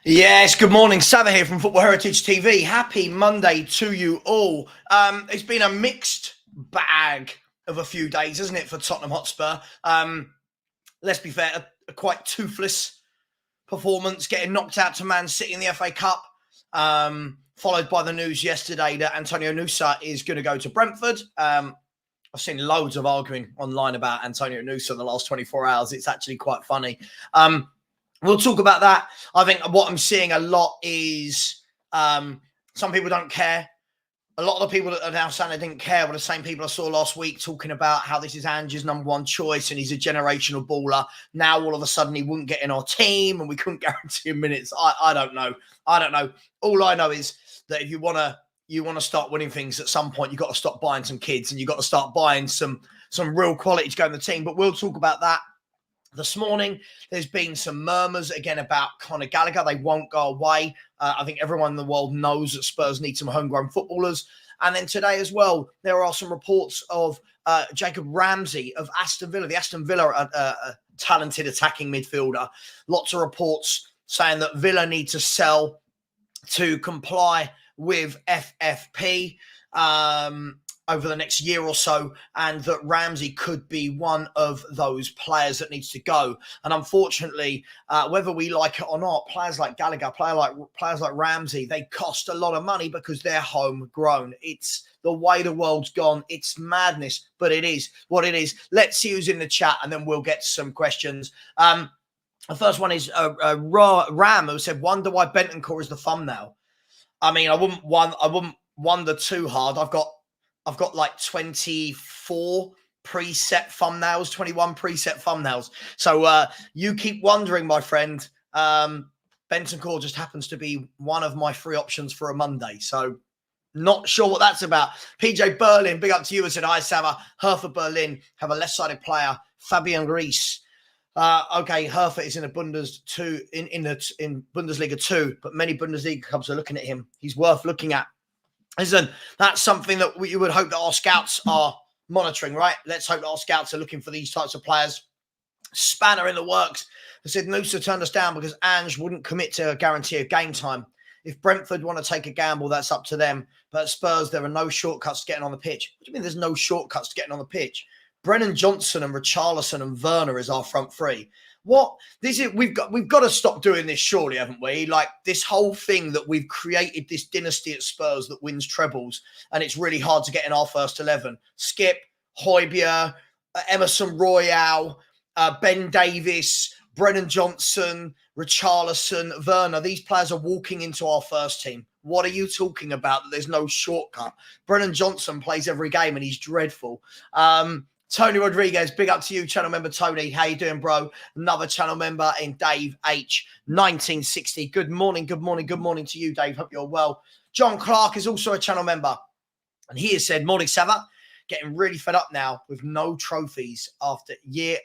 Yes, good morning. Savva here from Football Heritage TV. Happy Monday to you all. It's been a mixed bag of a few days, isn't it, for Tottenham Hotspur? Let's be fair, a quite toothless performance, getting knocked out to Man City in the FA Cup, followed by the news yesterday that Antonio Nusa is going to go to Brentford. I've seen loads of arguing online about Antonio Nusa in the last 24 hours. It's actually quite funny. We'll talk about that. I think what I'm seeing a lot is some people don't care. A lot of the people that are now saying they didn't care were the same people I saw last week talking about how this is Ange's number one choice and he's a generational baller. Now, all of a sudden, he wouldn't get in our team and we couldn't guarantee him minutes. I don't know. All I know is that if you want to start winning things at some point, you've got to stop buying some kids and you've got to start buying some real quality to go in the team. But we'll talk about that. This morning, there's been some murmurs again about Conor Gallagher. They won't go away. I think everyone in the world knows that Spurs need some homegrown footballers. And then today as well, there are some reports of Jacob Ramsey of Aston Villa. The Aston Villa are talented attacking midfielder. Lots of reports saying that Villa need to sell to comply with FFP. Over the next year or so, and that Ramsey could be one of those players that needs to go. And unfortunately, whether we like it or not, players like Gallagher, players like Ramsey, they cost a lot of money because they're homegrown. It's the way the world's gone. It's madness, but it is what it is. Let's see who's in the chat, and then we'll get to some questions. The first one is Ram, who said, "Wonder why Bentancur is the thumbnail." I mean, I wouldn't wonder too hard. I've got like 24 preset thumbnails, 21 preset thumbnails. So you keep wondering, my friend. Bentancur just happens to be one of my free options for a Monday. So not sure what that's about. PJ Berlin, big up to you. I said, "Hi, Savva. Hertha Berlin have a left-sided player, Fabian Rees." Okay, Hertha is in a in Bundesliga 2, but many Bundesliga clubs are looking at him. He's worth looking at. Listen, that's something that you would hope that our scouts are monitoring, right? Let's hope that our scouts are looking for these types of players. Spanner in the works. I said Nusa turned us down because Ange wouldn't commit to a guarantee of game time. If Brentford want to take a gamble, that's up to them. But at Spurs, there are no shortcuts to getting on the pitch. What do you mean there's no shortcuts to getting on the pitch? Brennan Johnson and Richarlison and Werner is our front three. What this is, we've got to stop doing this, surely, haven't we? Like this whole thing that we've created this dynasty at Spurs that wins trebles, and it's really hard to get in our first 11. Skip, Højbjerg, Emerson Royale, Ben Davis, Brennan Johnson, Richarlison, Werner. These players are walking into our first team. What are you talking about? There's no shortcut. Brennan Johnson plays every game and he's dreadful. Tony Rodriguez, big up to you, channel member Tony. How you doing, bro? Another channel member in Dave H. 1960. Good morning to you, Dave. Hope you're well. John Clark is also a channel member. And he has said, "Morning, Savva. Getting really fed up now with no trophies after year.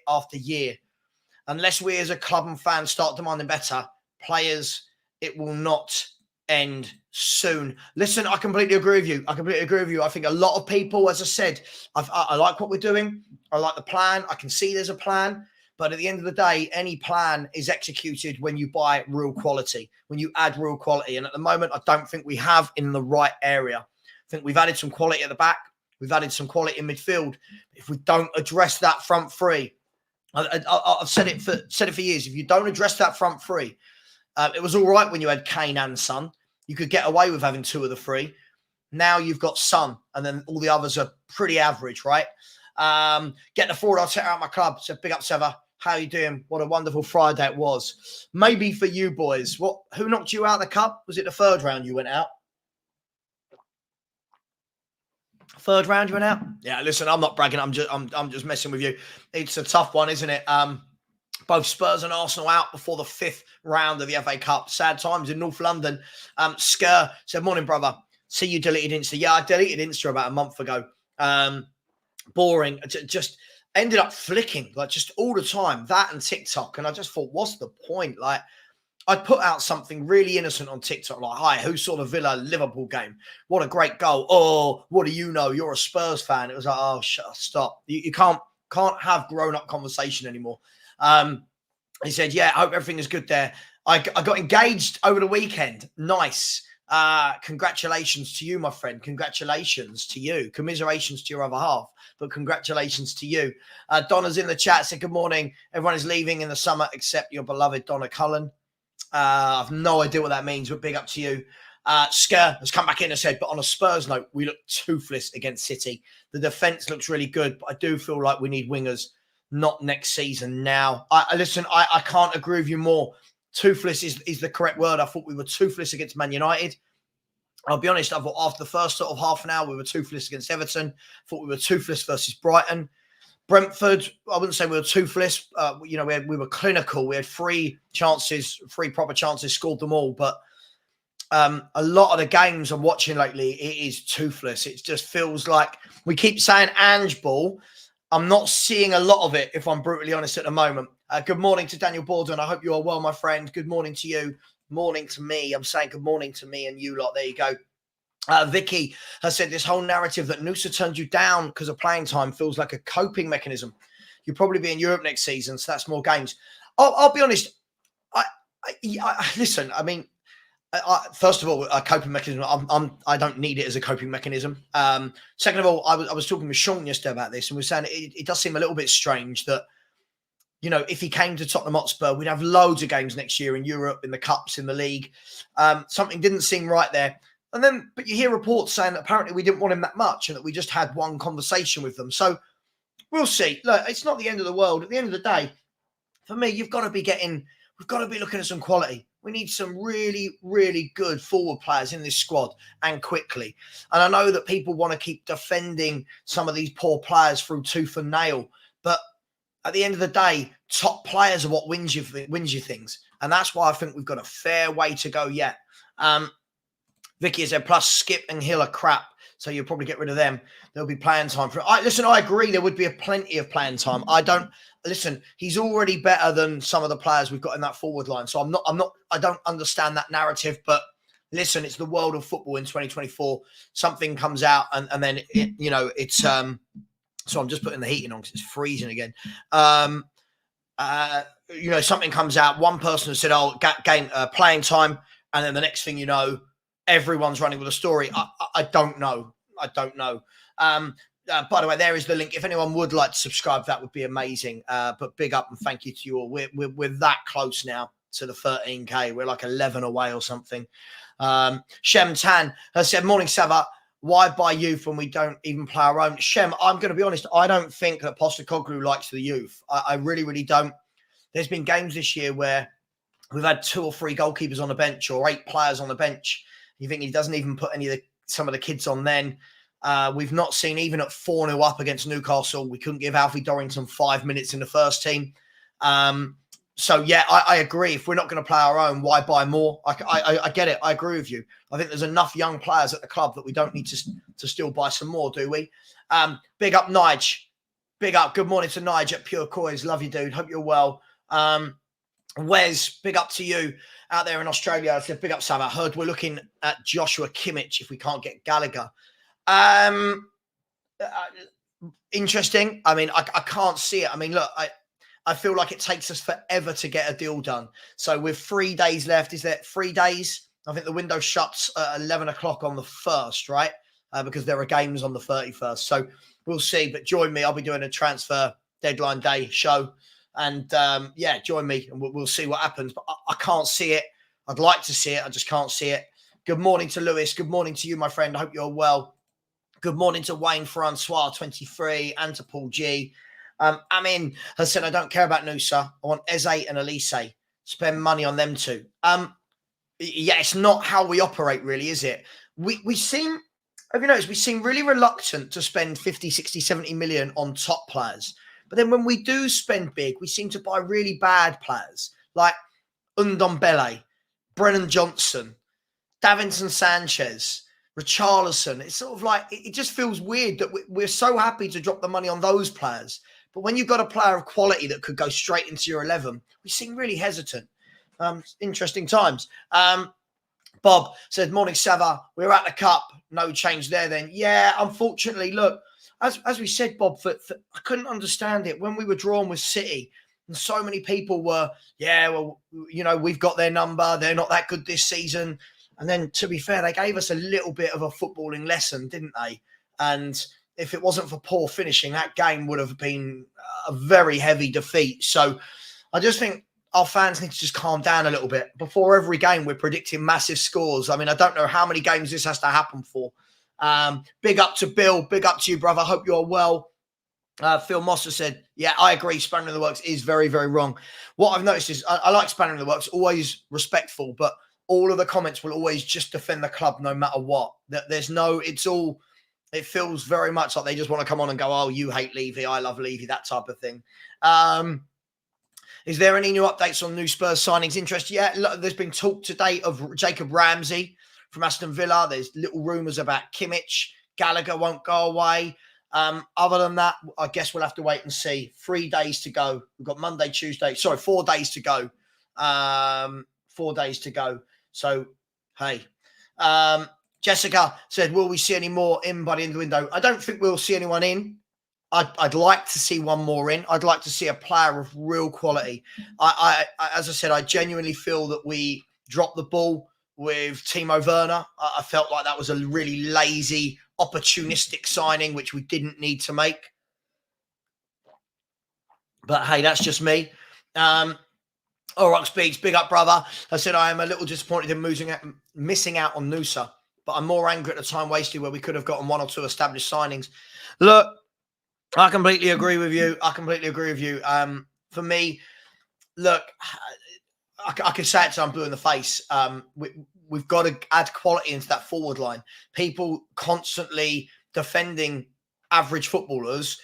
Unless we as a club and fans start demanding better players, it will not end soon." Listen, I completely agree with you. I think a lot of people, as I said, I like what we're doing. I like the plan. I can see there's a plan. But at the end of the day, any plan is executed when you buy real quality, when you add real quality. And at the moment, I don't think we have in the right area. I think we've added some quality at the back. We've added some quality in midfield. If we don't address that front three, I've said it for years. If you don't address that front three, it was all right when you had Kane and Son. You could get away with having two of the three. Now you've got Son, and then all the others are pretty average, right? Get the forward Arteta out of my club. So big up, Savva. How you doing? What a wonderful Friday it was. Maybe for you boys. Who knocked you out of the cup? Was it the third round you went out? Third round you went out? Yeah, listen, I'm not bragging. I'm just messing with you. It's a tough one, isn't it? Both Spurs and Arsenal out before the fifth round of the FA Cup. Sad times in North London. Sker said, "Morning, brother. See you deleted Insta." Yeah, I deleted Insta about a month ago. Boring. Just ended up flicking, like just all the time. That and TikTok. And I just thought, what's the point? Like, I put out something really innocent on TikTok, like, "Hi, who saw the Villa-Liverpool game? What a great goal. Oh, what do you know? You're a Spurs fan." It was like, oh, stop. You can't have grown-up conversation anymore. He said, "Yeah, I hope everything is good there. I got engaged over the weekend. Nice. Congratulations to you, my friend. Congratulations to you. Commiserations to your other half, but congratulations to you. Donna's in the chat, said good morning. Everyone is leaving in the summer except your beloved Donna Cullen. I've no idea what that means, but big up to you. Sker has come back in and said, but on a Spurs note, we look toothless against City. The defence looks really good, but I do feel like we need wingers, not next season now. I can't agree with you more. Toothless is the correct word. I thought we were toothless against Man United. I'll be honest, I thought after the first sort of half an hour, we were toothless against Everton. I thought we were toothless versus Brighton. Brentford, I wouldn't say we were toothless. We were clinical. We had three proper chances, scored them all. But a lot of the games I'm watching lately, it is toothless. It just feels like we keep saying Ange ball. I'm not seeing a lot of it, if I'm brutally honest, at the moment. Good morning to Daniel Borden. I hope you are well, my friend. Good morning to you. Morning to me. I'm saying good morning to me and you lot. There you go. Vicky has said this whole narrative that Nusa turned you down because of playing time feels like a coping mechanism. You'll probably be in Europe next season, so that's more games. I'll be honest. Listen, I mean, first of all, a coping mechanism. I don't need it as a coping mechanism. Second of all, I was talking with Sean yesterday about this, and we were saying it does seem a little bit strange that, you know, if he came to Tottenham Hotspur, we'd have loads of games next year in Europe, in the cups, in the league. Something didn't seem right there. But you hear reports saying that apparently we didn't want him that much and that we just had one conversation with them. So we'll see. Look, it's not the end of the world. At the end of the day, for me, we've got to be looking at some quality. We need some really, really good forward players in this squad and quickly. And I know that people want to keep defending some of these poor players through tooth and nail. But at the end of the day, top players are what wins you things. And that's why I think we've got a fair way to go yet. Vicky has said, plus Skip and Hill are crap. So you'll probably get rid of them. There'll be playing time for it. Listen, I agree. There would be plenty of playing time. He's already better than some of the players we've got in that forward line. So I don't understand that narrative, but listen, it's the world of football in 2024. Something comes out and then so I'm just putting the heating on because it's freezing again. Something comes out. One person has said, playing time. And then the next thing you know, everyone's running with a story. I don't know. By the way, there is the link. If anyone would like to subscribe, that would be amazing. But big up and thank you to you all. We're that close now to the 13K. We're like 11 away or something. Shem Tan has said, morning, Savva. Why buy youth when we don't even play our own? Shem, I'm going to be honest. I don't think that Postecoglou likes the youth. I really, really don't. There's been games this year where we've had 2 or 3 goalkeepers on the bench or 8 players on the bench. You think he doesn't even put some of the kids on then. We've not seen, even at 4-0 up against Newcastle, we couldn't give Alfie Dorrington 5 minutes in the first team. I agree. If we're not going to play our own, why buy more? I get it. I agree with you. I think there's enough young players at the club that we don't need to still buy some more, do we? Big up, Nige. Big up. Good morning to Nige at Pure Coys. Love you, dude. Hope you're well. Wes, big up to you out there in Australia. I said, big up, Sam. I heard we're looking at Joshua Kimmich if we can't get Gallagher. Interesting. I mean, I can't see it. I mean, look, I feel like it takes us forever to get a deal done. So with 3 days left, is there 3 days? I think the window shuts at 11 o'clock on the 1st, right? Because there are games on the 31st. So we'll see. But join me. I'll be doing a transfer deadline day show. And join me and we'll see what happens. But I can't see it. I'd like to see it. I just can't see it. Good morning to Lewis. Good morning to you, my friend. I hope you're well. Good morning to Wayne Francois, 23, and to Paul G. Amin has said, I don't care about Nusa. I want Eze and Elise. Spend money on them too. It's not how we operate, really, is it? We seem, have you noticed, we seem really reluctant to spend 50, 60, 70 million on top players. But then when we do spend big, we seem to buy really bad players like Ndombele, Brennan Johnson, Davinson Sanchez, Richarlison. It's sort of like, it just feels weird that we're so happy to drop the money on those players. But when you've got a player of quality that could go straight into your 11, we seem really hesitant. Interesting times. Bob said, morning, Savva. We're at the cup. No change there then. Yeah, unfortunately, look, as we said, Bob, I couldn't understand it. When we were drawn with City, And so many people were, yeah, well, you know, we've got their number. They're not that good this season. And then, to be fair, they gave us a little bit of a footballing lesson, didn't they? And if it wasn't for poor finishing, that game would have been a very heavy defeat. So I just think our fans need to just calm down a little bit. Before every game, we're predicting massive scores. I mean, I don't know how many games this has to happen for. Big up to Bill. Big up to you, brother. Hope you're well. Phil Mosser said, yeah, I agree. Spanner in the works is very, very wrong. What I've noticed is I like Spanner in the works, always respectful, but all of the comments will always just defend the club no matter what. There's no, it feels very much like they just want to come on and go, oh, you hate Levy, I love Levy, that type of thing. Is there any new updates on new Spurs signings interest? Yeah, look, there's been talk today of Jacob Ramsey from Aston Villa. There's little rumours about Kimmich. Gallagher won't go away. Other than that, I guess we'll have to wait and see. 3 days to go. We've got Monday, Tuesday. Sorry, 4 days to go. 4 days to go. So, hey. Jessica said, will we see any more in by the end of the window? I don't think we'll see anyone in. I'd like to see one more in. I'd like to see a player of real quality. I as I said, I genuinely feel that we dropped the ball with Timo Werner. I felt like that was a really lazy, opportunistic signing, which we didn't need to make. But hey, that's just me. Rock Speaks, big up, brother. I said, I am a little disappointed in missing out on Nusa, but I'm more angry at the time wasted where we could have gotten 1 or 2 established signings. Look, I completely agree with you. For me, look, I can say it till I'm blue in the face. We've got to add quality into that forward line. People constantly defending average footballers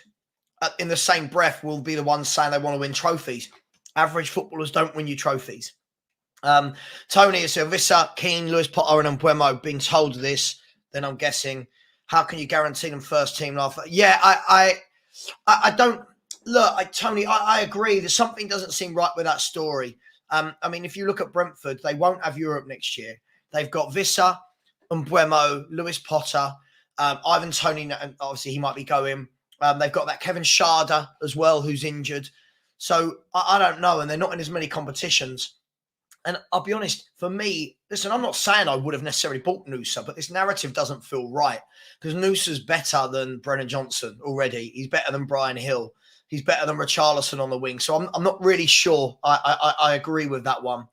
in the same breath will be the ones saying they want to win trophies. Average footballers don't win you trophies. Tony has said, Vissa, Kane, Lewis Potter and Mbuemo being told this, then I'm guessing, how can you guarantee them first team laugh? Yeah, I don't look. Tony, I agree. There's something doesn't seem right with that story. I mean, if you look at Brentford, they won't have Europe next year. They've got Vissa, Mbuemo, Lewis Potter, Ivan Toney, and obviously he might be going. They've got that Kevin Schade as well, who's injured. So I don't know, and they're not in as many competitions. And I'll be honest, for me, listen, I'm not saying I would have necessarily bought Nusa, but this narrative doesn't feel right because Nusa's better than Brennan Johnson already. He's better than Brian Hill. He's better than Richarlison on the wing. So I'm not really sure. I agree with that one.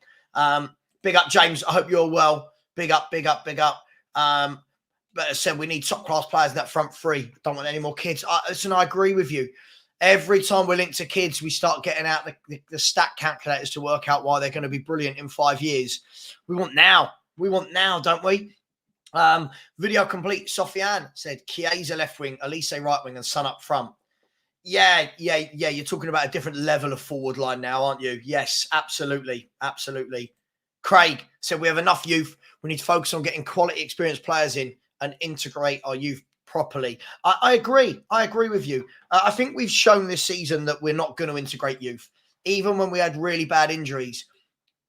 Big up, James. I hope you're well. Big up. But as I said, we need top-class players in that front three. Don't want any more kids. Listen, I agree with you. Every time we're linked to kids, we start getting out the stat calculators to work out why they're going to be brilliant in 5 years. We want now. Don't we? Video complete. Sofiane said, Chiesa left wing, Elise right wing, and Son up front. Yeah. You're talking about a different level of forward line now, aren't you? Yes, absolutely. Craig said, we have enough youth. We need to focus on getting quality experienced players in and integrate our youth properly. I agree. I agree with you. I think we've shown this season that we're not going to integrate youth. Even when we had really bad injuries,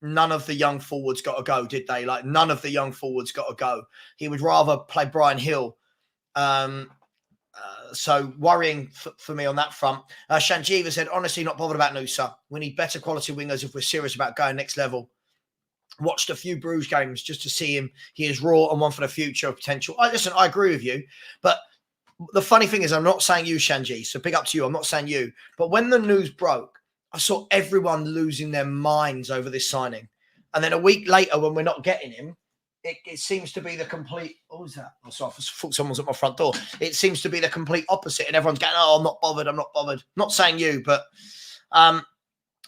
none of the young forwards got to go, did they? Like, none of the young forwards got to go. He would rather play Brian Hill. So worrying for me on that front. Shanjiva said, honestly, not bothered about Nusa. We need better quality wingers if we're serious about going next level. Watched a few Bruges games just to see him. He is raw and one for the future potential. Listen, I agree with you. But the funny thing is, I'm not saying you, Shanji, so big up to you. I'm not saying you. But when the news broke, I saw everyone losing their minds over this signing. And then a week later, when we're not getting him, it seems to be the complete... What was that? I thought someone's at my front door. It seems to be the complete opposite. And everyone's going, oh, I'm not bothered. Not saying you, but...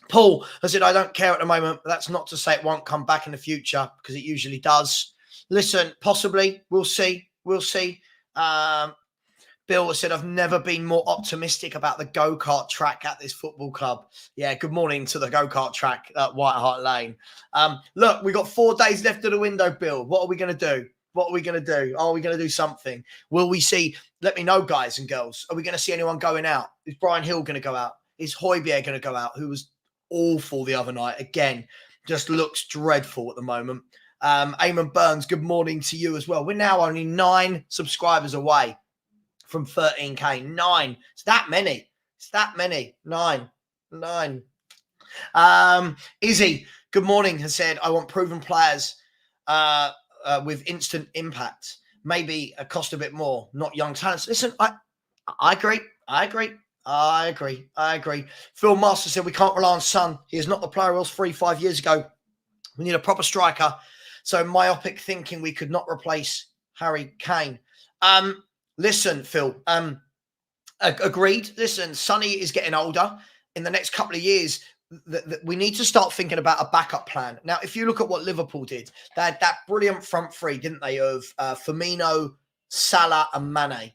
Paul has said, I don't care at the moment, but that's not to say it won't come back in the future because it usually does. Listen, possibly. We'll see. Bill has said, I've never been more optimistic about the go-kart track at this football club. Yeah, good morning to the go-kart track at White Hart Lane. Look, we've got 4 days left of the window, Bill. What are we going to do? Are we going to do something? Will we see? Let me know, guys and girls. Are we going to see anyone going out? Is Brian Hill going to go out? Is Højbjerg going to go out, who was awful the other night? Again, just looks dreadful at the moment. Eamon Burns, good morning to you as well. We're now only 9 subscribers away from 13K. 9. It's that many. 9. Izzy, good morning, has said, I want proven players with instant impact. Maybe cost a bit more, not young talents. Listen, I agree. I agree. Phil Master said we can't rely on Son. He is not the player he was 3-5 years ago. We need a proper striker. So myopic thinking we could not replace Harry Kane. Listen, Phil. Agreed. Listen, Sonny is getting older. In the next couple of years, we need to start thinking about a backup plan. Now, if you look at what Liverpool did, they had that brilliant front three, didn't they, of Firmino, Salah and Mane.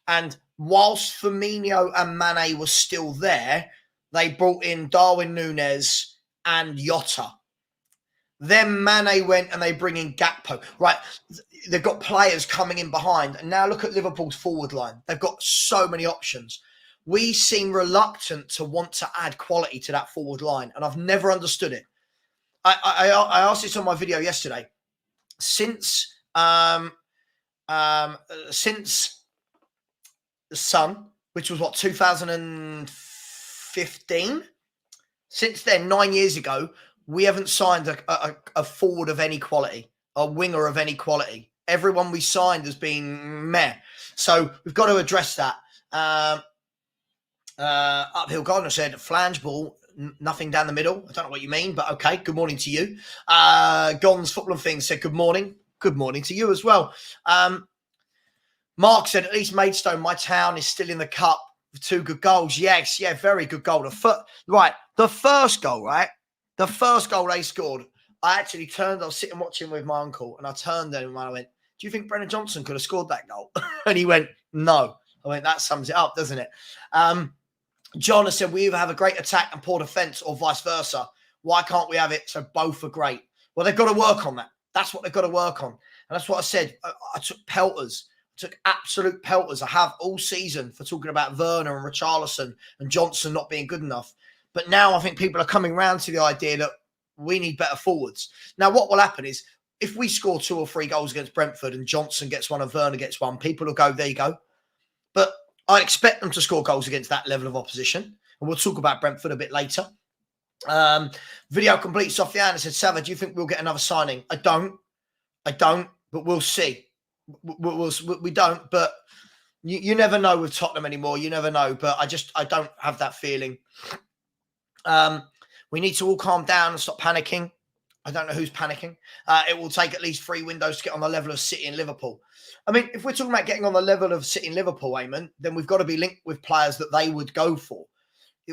And whilst Firmino and Mane was still there, they brought in Darwin Núñez and Jota. Then Mane went and they bring in Gakpo. Right, they've got players coming in behind. And now look at Liverpool's forward line. They've got so many options. We seem reluctant to want to add quality to that forward line. And I've never understood it. I asked this on my video yesterday. Since the Sun, which was what, 2015? Since then, 9 years ago, we haven't signed a forward of any quality, a winger of any quality. Everyone we signed has been meh. So we've got to address that. Uphill Gardner said, flange ball, nothing down the middle. I don't know what you mean, but okay. Good morning to you. Gon's Football and Things said, good morning. Good morning to you as well. Mark said, at least Maidstone, my town, is still in the cup with 2 good goals. Yes, yeah, very good goal. The first goal, right? The first goal they scored, I actually turned, I was sitting watching with my uncle, and I turned to him and I went, do you think Brennan Johnson could have scored that goal? And he went, no. I went, that sums it up, doesn't it? John has said, we either have a great attack and poor defence or vice versa. Why can't we have it so both are great? Well, they've got to work on that. That's what they've got to work on. And that's what I said. I took pelters. I took absolute pelters. I have all season for talking about Werner and Richarlison and Johnson not being good enough. But now I think people are coming around to the idea that we need better forwards. Now, what will happen is if we score 2 or 3 goals against Brentford and Johnson gets one and Werner gets one, people will go, there you go. But I expect them to score goals against that level of opposition. And we'll talk about Brentford a bit later. Video complete. Sofiana said, Savva, do you think we'll get another signing? I don't, but we'll see. We don't, but you never know with Tottenham anymore. You never know, but I don't have that feeling. We need to all calm down and stop panicking. I don't know who's panicking. It will take at least 3 windows to get on the level of City and Liverpool. I mean, if we're talking about getting on the level of City and Liverpool, Eamon, then we've got to be linked with players that they would go for.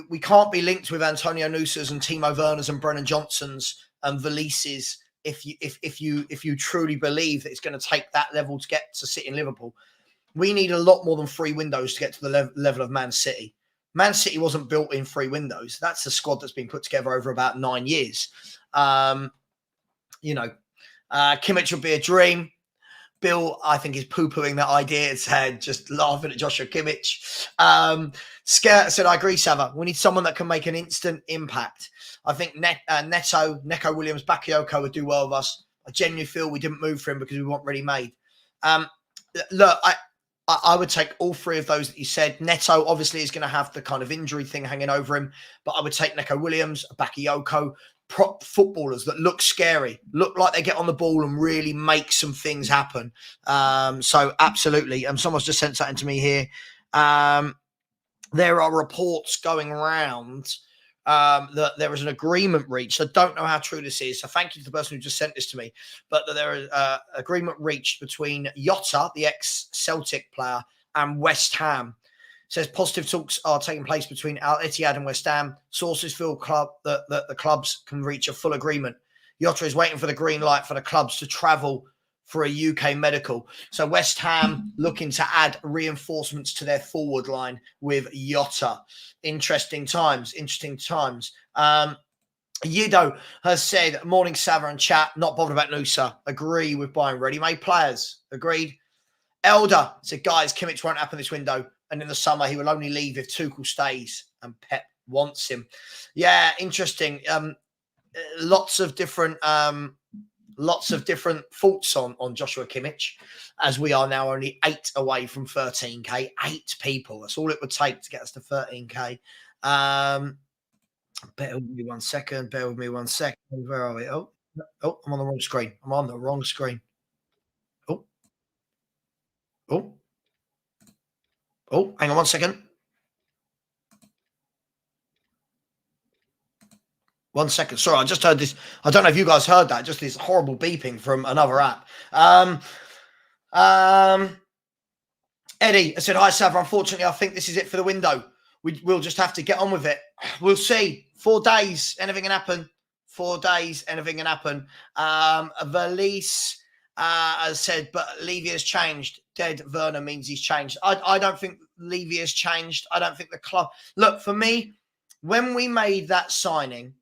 We can't be linked with Antonio Nusas and Timo Werners and Brennan Johnsons and Valises if you truly believe that it's going to take that level to get to City and Liverpool. We need a lot more than 3 windows to get to the level of Man City. Man City wasn't built in 3 windows. That's a squad that's been put together over about 9 years. Kimmich would be a dream. Bill, I think, is poo-pooing that idea. It's just laughing at Joshua Kimmich. Scare said, I agree, Savva. We need someone that can make an instant impact. I think Neco Williams, Bakayoko would do well with us. I genuinely feel we didn't move for him because we weren't ready made. Look, I would take all 3 of those that you said. Neto obviously is going to have the kind of injury thing hanging over him, but I would take Neco Williams, Bakayoko, prop footballers that look scary, look like they get on the ball and really make some things happen. So absolutely. Someone's just sent something to me here. There are reports going around that there is an agreement reached. I don't know how true this is, so thank you to the person who just sent this to me, but that there is an agreement reached between Jota, the ex-Celtic player, and West Ham. It says positive talks are taking place between Al Ittihad and West Ham. Sources feel that the clubs can reach a full agreement. Jota is waiting for the green light for the clubs to travel for a UK medical. So West Ham looking to add reinforcements to their forward line with Jota. Interesting times. Yido has said, morning Savva and chat, not bothered about Nusa. Agree with buying ready-made players. Agreed. Elder said, guys, Kimmich won't happen this window. And in the summer, he will only leave if Tuchel stays and Pep wants him. Yeah, interesting. Lots of different thoughts on Joshua Kimmich, as we are now only 8 away from 13K. 8 people. That's all it would take to get us to 13K. Bear with me 1 second. Bear with me 1 second. Where are we? Oh, I'm on the wrong screen. I'm on the wrong screen. Oh, oh, oh, hang on 1 second. 1 second. Sorry, I just heard this. I don't know if you guys heard that. Just this horrible beeping from another app. Um, Eddie, I said, hi, Savva. Unfortunately, I think this is it for the window. We'll just have to get on with it. We'll see. 4 days, anything can happen. 4 days, anything can happen. Valise has said, but Levy has changed. Dead Werner means he's changed. I don't think Levy has changed. I don't think the club. Look, for me, when we made that signing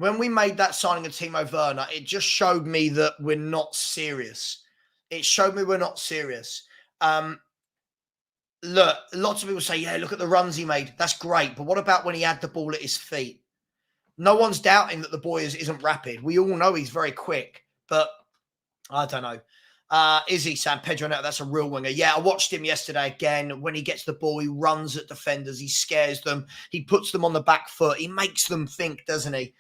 of Timo Werner, it just showed me that we're not serious. It showed me we're not serious. Look, lots of people say, yeah, look at the runs he made. That's great. But what about when he had the ball at his feet? No one's doubting that the boy isn't rapid. We all know he's very quick, but I don't know. Izzy, San Pedro, that's a real winger. Yeah, I watched him yesterday again. When he gets the ball, he runs at defenders. He scares them. He puts them on the back foot. He makes them think, doesn't he?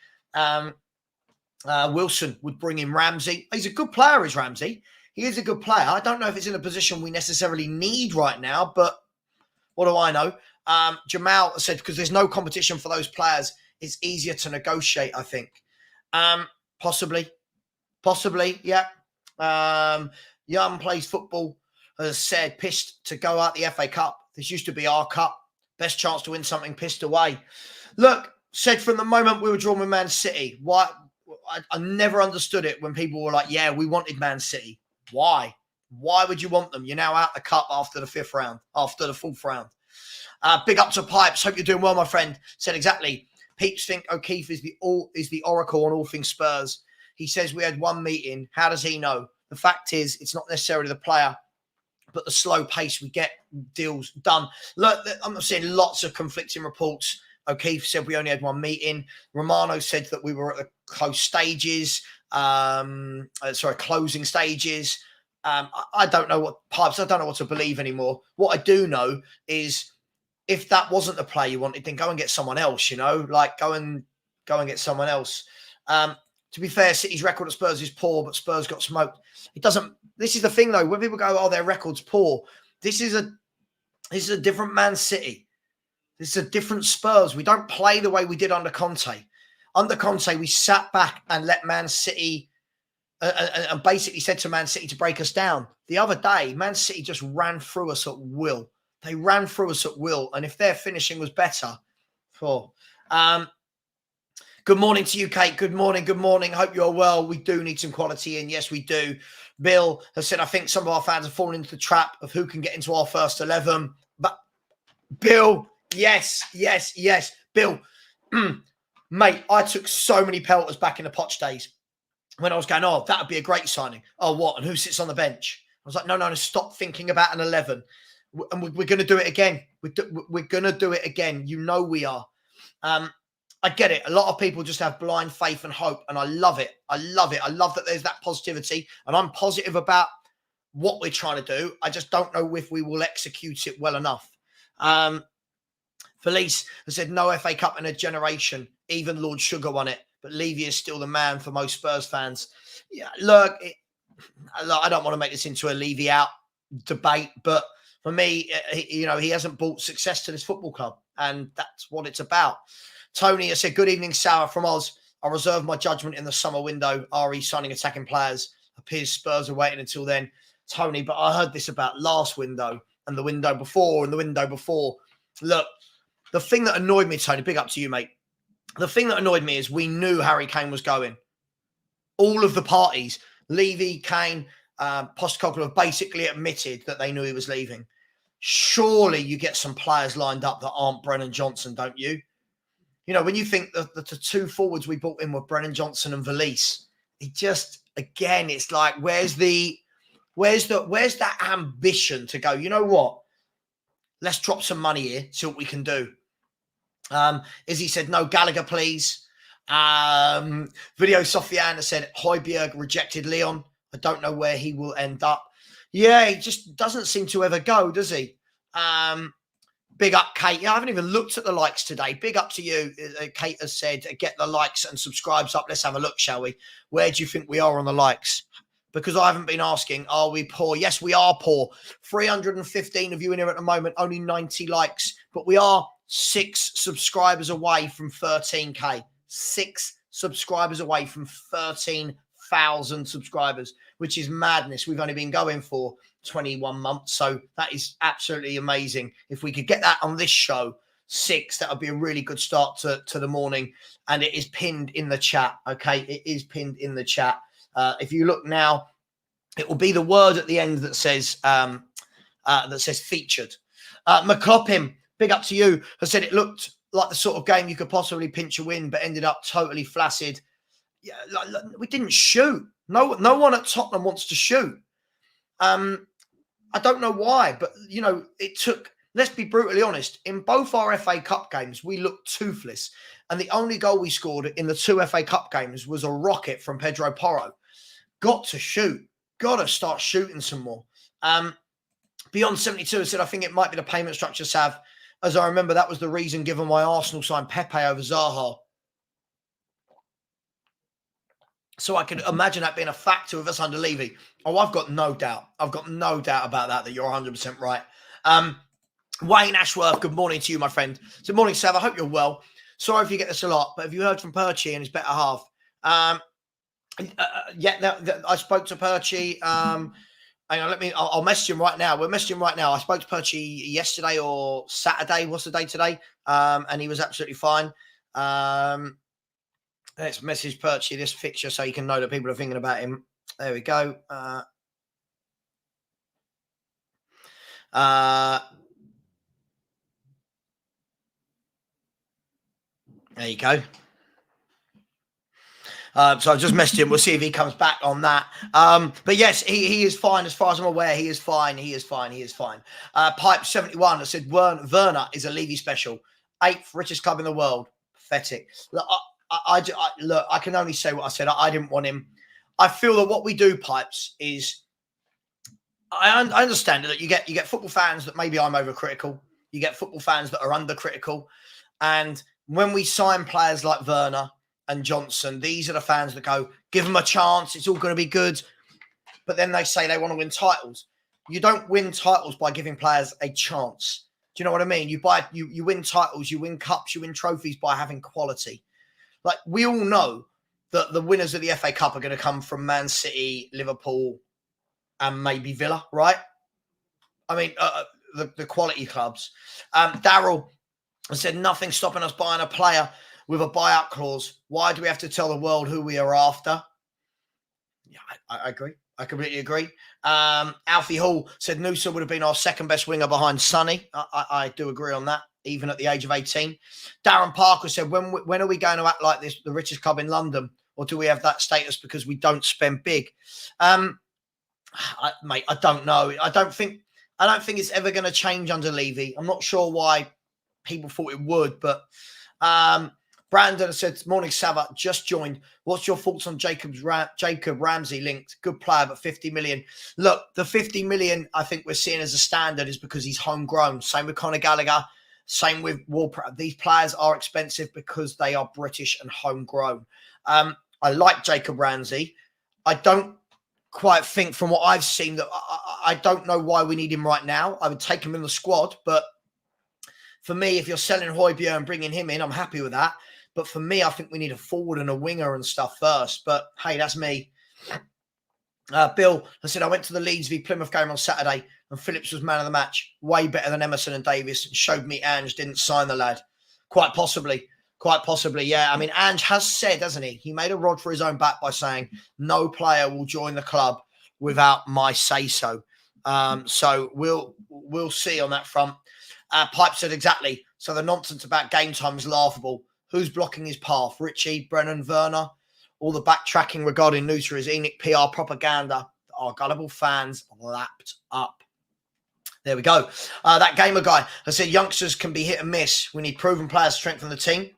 Wilson would bring in Ramsey. He's a good player, is Ramsey. He is a good player. I don't know if it's in a position we necessarily need right now, but what do I know? Jamal said, because there's no competition for those players, it's easier to negotiate, I think. Possibly, yeah. Young plays football, as said, pissed to go out the FA Cup. This used to be our cup. Best chance to win something, pissed away. Look, said from the moment we were drawn with Man City, why? I never understood it when people were like, yeah, we wanted Man City. Why? Why would you want them? You're now out the cup after the 4th round. Big up to Pipes. Hope you're doing well, my friend. Said exactly. Peeps think O'Keefe is the oracle on all things Spurs. He says we had one meeting. How does he know? The fact is, it's not necessarily the player, but the slow pace we get deals done. Look, I'm seeing lots of conflicting reports. O'Keefe said we only had one meeting. Romano said that we were at the closing stages. I don't know I don't know what to believe anymore. What I do know is if that wasn't the player you wanted, then go and get someone else, like go and get someone else. To be fair, City's record at Spurs is poor, but Spurs got smoked. It doesn't. This is the thing, though. When people go, "Oh, their record's poor," this is a different Man City. This is a different Spurs. We don't play the way we did under Conte. Under Conte, we sat back and let Man City and basically said to Man City to break us down. The other day, Man City just ran through us at will. They ran through us at will, and if their finishing was better, good morning to you, Kate. Good morning. Hope you're well. We do need some quality in. Yes, we do. Bill has said, I think some of our fans have fallen into the trap of who can get into our first 11. But Bill, yes. Bill, mate, I took so many pelters back in the Poch days when I was going, oh, that would be a great signing. Oh, what? And who sits on the bench? I was like, no, stop thinking about an 11. And we're going to do it again. We're going to do it again. You know we are. I get it. A lot of people just have blind faith and hope, and I love it. I love that there's that positivity, and I'm positive about what we're trying to do. I just don't know if we will execute it well enough. Felice has said, no FA Cup in a generation. Even Lord Sugar won it, but Levy is still the man for most Spurs fans. Yeah, look, I don't want to make this into a Levy out debate, but for me, he hasn't brought success to this football club, and that's what it's about. Tony has said, good evening, Sarah from Oz. I reserve my judgment in the summer window. RE signing attacking players. Appears Spurs are waiting until then. Tony, but I heard this about last window and the window before and the window before. Look, the thing that annoyed me, Tony, big up to you, mate. The thing that annoyed me is we knew Harry Kane was going. All of the parties, Levy, Kane, Postecoglou have basically admitted that they knew he was leaving. Surely you get some players lined up that aren't Brennan Johnson, don't you? When you think that the 2 forwards we brought in were Brennan Johnson and Valise, it just, again, it's like, where's that ambition to go, you know what? Let's drop some money here, see what we can do. Izzy said, no, Gallagher, please. Video Sofiana said, Højbjerg rejected Leon. I don't know where he will end up. Yeah, he just doesn't seem to ever go, does he? Big up, Kate. Yeah, I haven't even looked at the likes today. Big up to you. Kate has said, get the likes and subscribes up. Let's have a look, shall we? Where do you think we are on the likes? Because I haven't been asking, are we poor? Yes, we are poor. 315 of you in here at the moment, only 90 likes. But we are 6 subscribers away from 13K. 6 subscribers away from 13,000 subscribers, which is madness. We've only been going for 21 months. So that is absolutely amazing. If we could get that on this show, 6, that would be a really good start to the morning. And it is pinned in the chat. Okay, it is pinned in the chat. If you look now, it will be the word at the end that says featured. McCloppin, big up to you, has said it looked like the sort of game you could possibly pinch a win, but ended up totally flaccid. Yeah, we didn't shoot. No one at Tottenham wants to shoot. I don't know why, but it took. Let's be brutally honest. In both our FA Cup games, we looked toothless, and the only goal we scored in the 2 FA Cup games was a rocket from Pedro Porro. Got to shoot. Got to start shooting some more. Beyond 72 said, I think it might be the payment structure, Sav. As I remember, that was the reason given why Arsenal signed Pepe over Zaha. So I could imagine that being a factor with us under Levy. Oh, I've got no doubt. I've got no doubt about that you're 100% right. Wayne Ashworth, good morning to you, my friend. So morning, Sav. I hope you're well. Sorry if you get this a lot, but have you heard from Perie and his better half? I spoke to Perie. Hang on, I'll message him right now. We're messaging him right now. I spoke to Perie yesterday or Saturday. What's the day today? And he was absolutely fine. Let's message Perie this fixture so you can know that people are thinking about him. There we go. There you go. So I just messaged him. We'll see if he comes back on that. But yes, he is fine. As far as I'm aware, he is fine. He is fine. He is fine. Pipe 71 said, Werner is a Levy special. 8th richest club in the world. Pathetic. Look, I can only say what I said. I didn't want him. I feel that what we do, Pipes, is I understand that you get football fans that maybe I'm overcritical. You get football fans that are undercritical. And when we sign players like Werner and Johnson, these are the fans that go, give them a chance. It's all going to be good. But then they say they want to win titles. You don't win titles by giving players a chance. Do you know what I mean? You win titles, you win cups, you win trophies by having quality. Like, we all know that the winners of the FA Cup are going to come from Man City, Liverpool, and maybe Villa, right? I mean, the quality clubs. Daryl said, nothing stopping us buying a player with a buyout clause. Why do we have to tell the world who we are after? Yeah, I agree. I completely agree. Alfie Hall said Nusa would have been our second best winger behind Sonny. I do agree on that, even at the age of 18. Darren Parker said, when are we going to act like this, the richest club in London? Or do we have that status because we don't spend big? Mate, I don't know. I don't think it's ever going to change under Levy. I'm not sure why people thought it would, but Brandon said, morning, Savva, just joined. What's your thoughts on Jacob Ramsey linked? Good player, but 50 million. Look, the 50 million I think we're seeing as a standard is because he's homegrown. Same with Conor Gallagher. Same with Ward-Prowse. These players are expensive because they are British and homegrown. I like Jacob Ramsey. I don't quite think from what I've seen that I don't know why we need him right now. I would take him in the squad, but for me, if you're selling Højbjerg and bringing him in, I'm happy with that. But for me, I think we need a forward and a winger and stuff first. But hey, that's me. Bill, I said, I went to the Leeds v Plymouth game on Saturday and Phillips was man of the match. Way better than Emerson and Davis. And showed me Ange didn't sign the lad. Quite possibly, yeah. I mean, Ange has said, hasn't he? He made a rod for his own back by saying no player will join the club without my say-so. So we'll see on that front. Pipe said exactly. So the nonsense about game time is laughable. Who's blocking his path? Richie, Brennan, Werner? All the backtracking regarding Nusa is ENIC PR propaganda. Our gullible fans lapped up. There we go. That gamer guy has said youngsters can be hit and miss. We need proven players to strengthen the team.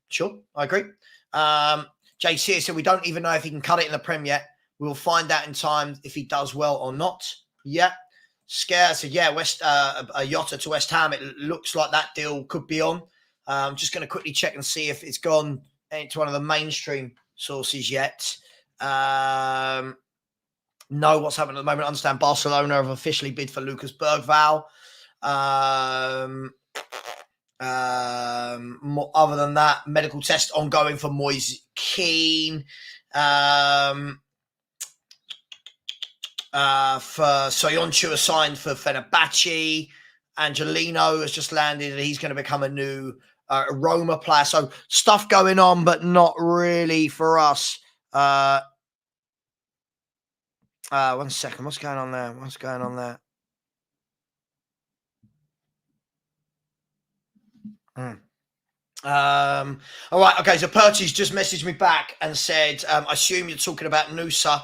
Sure, I agree. JC said we don't even know if he can cut it in the Prem yet. We'll find out in time if he does well or not. Yeah. Scare. So yeah, a Jota to West Ham. It looks like that deal could be on. I'm just going to quickly check and see if it's gone into one of the mainstream sources yet. No, what's happening at the moment? I understand Barcelona have officially bid for Lucas Bergvall. Other than that, medical test ongoing for Moise Keane. For Soyuncu assigned for Fenerbahce. Angelino has just landed and he's going to become a new Roma player. So stuff going on, but not really for us. 1 second. What's going on there? All right. Okay. So Pertie's just messaged me back and said, I assume you're talking about Nusa.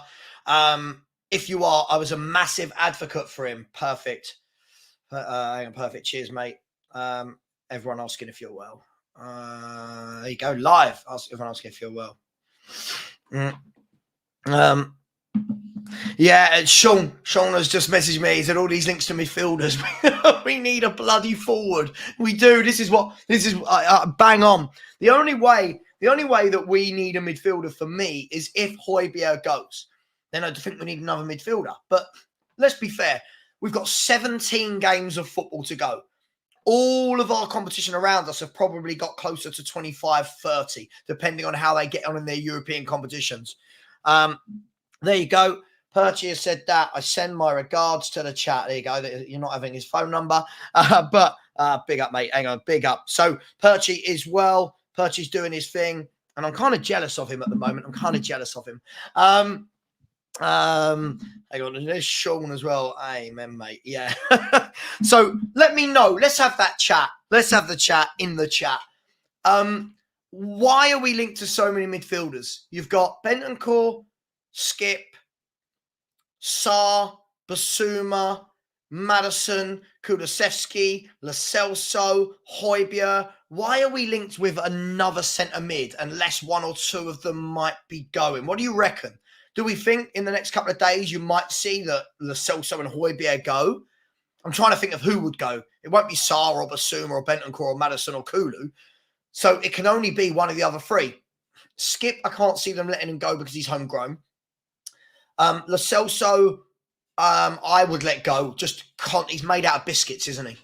If you are, I was a massive advocate for him. Perfect. Perfect. Cheers, mate. Everyone asking if you're well. There you go. Live. Everyone asking if you're well. Yeah, Sean has just messaged me. He said all these links to midfielders. We need a bloody forward. We do. This is bang on. The only way that we need a midfielder for me is if Højbjerg goes. Then I think we need another midfielder. But let's be fair. We've got 17 games of football to go. All of our competition around us have probably got closer to 25, 30, depending on how they get on in their European competitions. There you go. Perchie has said that. I send my regards to the chat. There you go. You're not having his phone number. But big up, mate. Hang on. Big up. So Perchie is well. Perchie's doing his thing. And I'm kind of jealous of him at the moment. Hang on, there's Sean as well. Amen, mate. Yeah. So let me know. Let's have that chat. Let's have the chat in the chat. Why are we linked to so many midfielders? You've got Bentancur, Skip, Sarr, Basuma, Maddison, Kulusevski, Lo Celso, Højbjerg. Why are we linked with another centre mid unless one or two of them might be going? What do you reckon? Do we think in the next couple of days you might see that Lo Celso and Højbjerg go? I'm trying to think of who would go. It won't be Sarr or Basuma or Bentancur or Maddison or Kulu. So it can only be one of the other three. Skip, I can't see them letting him go because he's homegrown. Lo Celso, I would let go. He's made out of biscuits, isn't he?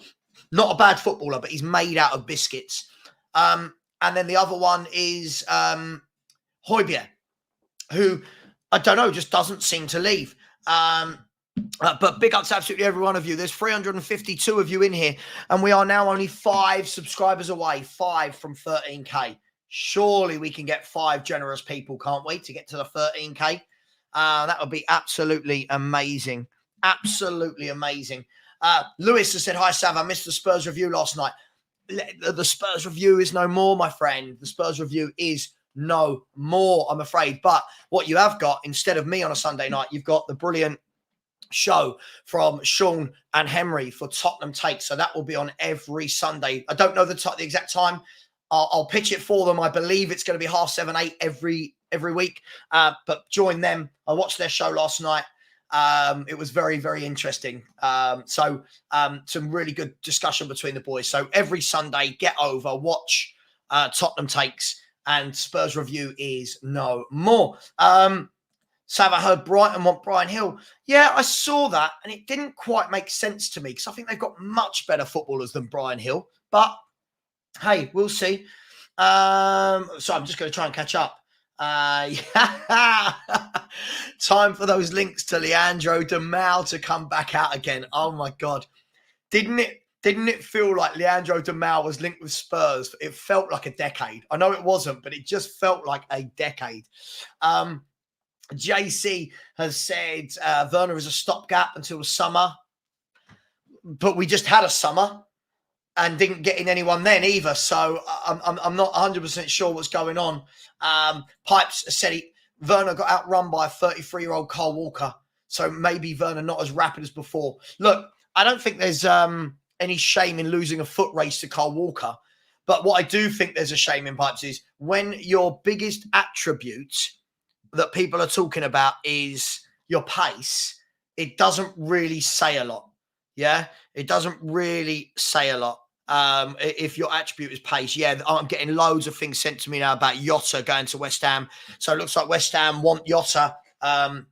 Not a bad footballer, but he's made out of biscuits. And then the other one is Højbjerg, who, I don't know, just doesn't seem to leave. But big ups to absolutely every one of you. There's 352 of you in here, and we are now only 5 subscribers away, 5 from 13K. Surely we can get 5 generous people, can't we, to get to the 13K? That would be absolutely amazing. Absolutely amazing. Lewis has said, hi, Sav. I missed the Spurs review last night. The Spurs review is no more, my friend. The Spurs review is no more, I'm afraid. But what you have got, instead of me on a Sunday night, you've got the brilliant show from Sean and Henry for Tottenham Takes. So that will be on every Sunday. I don't know the exact time. I'll pitch it for them. I believe it's going to be 7:30, 8 every week. But join them. I watched their show last night. It was very, very interesting. So some really good discussion between the boys. So every Sunday, get over, watch Tottenham Takes, and Spurs review is no more. Sav, I heard Brighton want Brian Hill. Yeah, I saw that, and it didn't quite make sense to me because I think they've got much better footballers than Brian Hill. But hey, we'll see. So I'm just going to try and catch up. Yeah. Time for those links to Leandro Demal to come back out again. Oh my God. Didn't it feel like Leandro Demal was linked with Spurs? It felt like a decade. I know it wasn't, but it just felt like a decade. JC has said Werner is a stopgap until the summer. But we just had a summer and didn't get in anyone then either. So I'm not 100% sure what's going on. Pipes said Werner got outrun by a 33-year-old Kyle Walker. So maybe Werner not as rapid as before. Look, I don't think there's any shame in losing a foot race to Kyle Walker. But what I do think there's a shame in, Pipes, is when your biggest attribute that people are talking about is your pace, it doesn't really say a lot. Yeah, it doesn't really say a lot. If your attribute is pace, yeah, I'm getting loads of things sent to me now about Jota going to West Ham. So it looks like West Ham want Jota to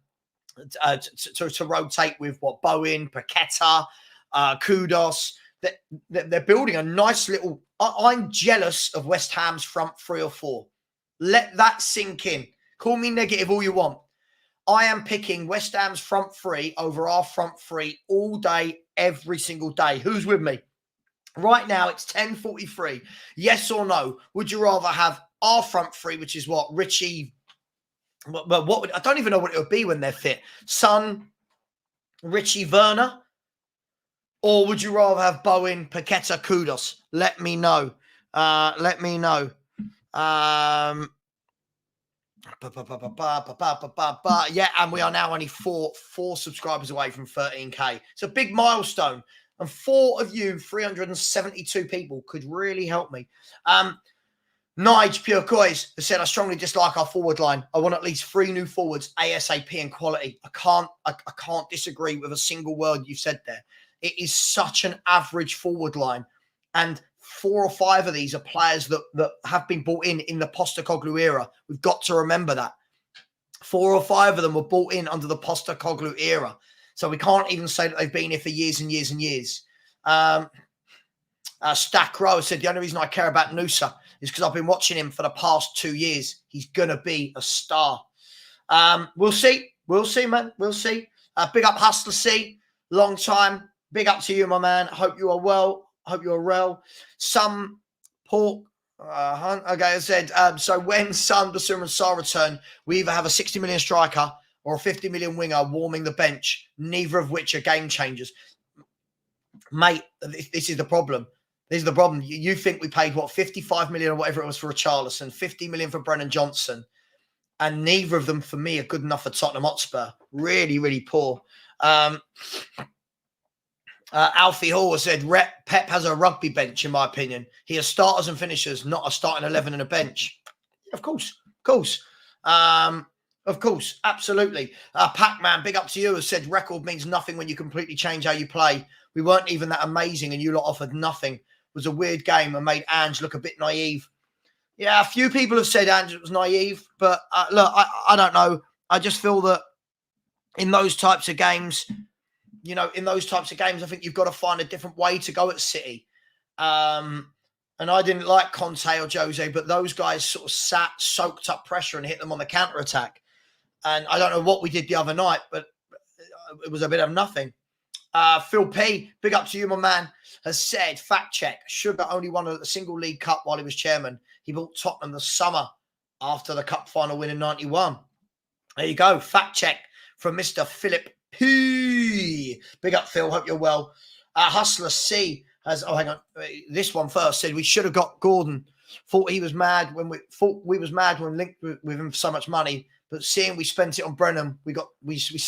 rotate with what Bowen, Paqueta, Kudos. They're building a nice little. I'm jealous of West Ham's front 3 or 4. Let that sink in. Call me negative all you want. I am picking West Ham's front 3 over our front 3 all day, every single day. Who's with me? Right now, it's 10:43. Yes or no? Would you rather have our front 3, which is what? Richie. But what would, I don't even know what it would be when they're fit. Son, Richie, Werner? Or would you rather have Bowen, Paqueta, Kudos? Let me know. Let me know. Yeah, and we are now only four subscribers away from 13K. It's a big milestone. And 4 of you, 372 people, could really help me. Nige Pure Coys has said, I strongly dislike our forward line. I want at least 3 new forwards, ASAP and quality. I can't disagree with a single word you've said there. It is such an average forward line. And 4 or 5 of these are players that have been brought in the Postecoglou era. We've got to remember that. 4 or 5 of them were brought in under the Postecoglou era. So we can't even say that they've been here for years and years and years. Stack Rowe said, the only reason I care about Nusa is because I've been watching him for the past 2 years. He's going to be a star. We'll see. We'll see, man. We'll see. Big up Hustler C. Long time. Big up to you, my man. Hope you are well. Hope you are well. Some pork. Okay, I said, so when Son, Basuma and Sarr return, we either have a 60 million striker or a 50 million winger warming the bench, neither of which are game changers. Mate, this is the problem. This is the problem. You think we paid, 55 million or whatever it was for Richarlison, 50 million for Brennan Johnson, and neither of them, for me, are good enough for Tottenham Hotspur. Really, really poor. Alfie Hall has said, Pep has a rugby bench, in my opinion. He has starters and finishers, not a starting 11 and a bench. Of course. Of course, absolutely. Pac-Man, big up to you, has said, record means nothing when you completely change how you play. We weren't even that amazing and you lot offered nothing. It was a weird game and made Ange look a bit naive. Yeah, a few people have said Ange was naive, but look, I don't know. I just feel that in those types of games, I think you've got to find a different way to go at City. And I didn't like Conte or Jose, but those guys sort of soaked up pressure and hit them on the counter-attack. And I don't know what we did the other night, but it was a bit of nothing. Phil P, big up to you, my man, has said, fact check, Sugar only won a single League Cup while he was chairman. He bought Tottenham the summer after the Cup final win in 91. There you go. Fact check from Mr. Philip P. Big up, Phil. Hope you're well. Hustler C has, hang on. This one first said we should have got Gordon. Thought we was mad when linked with him for so much money. But seeing we spent it on Brennan, we should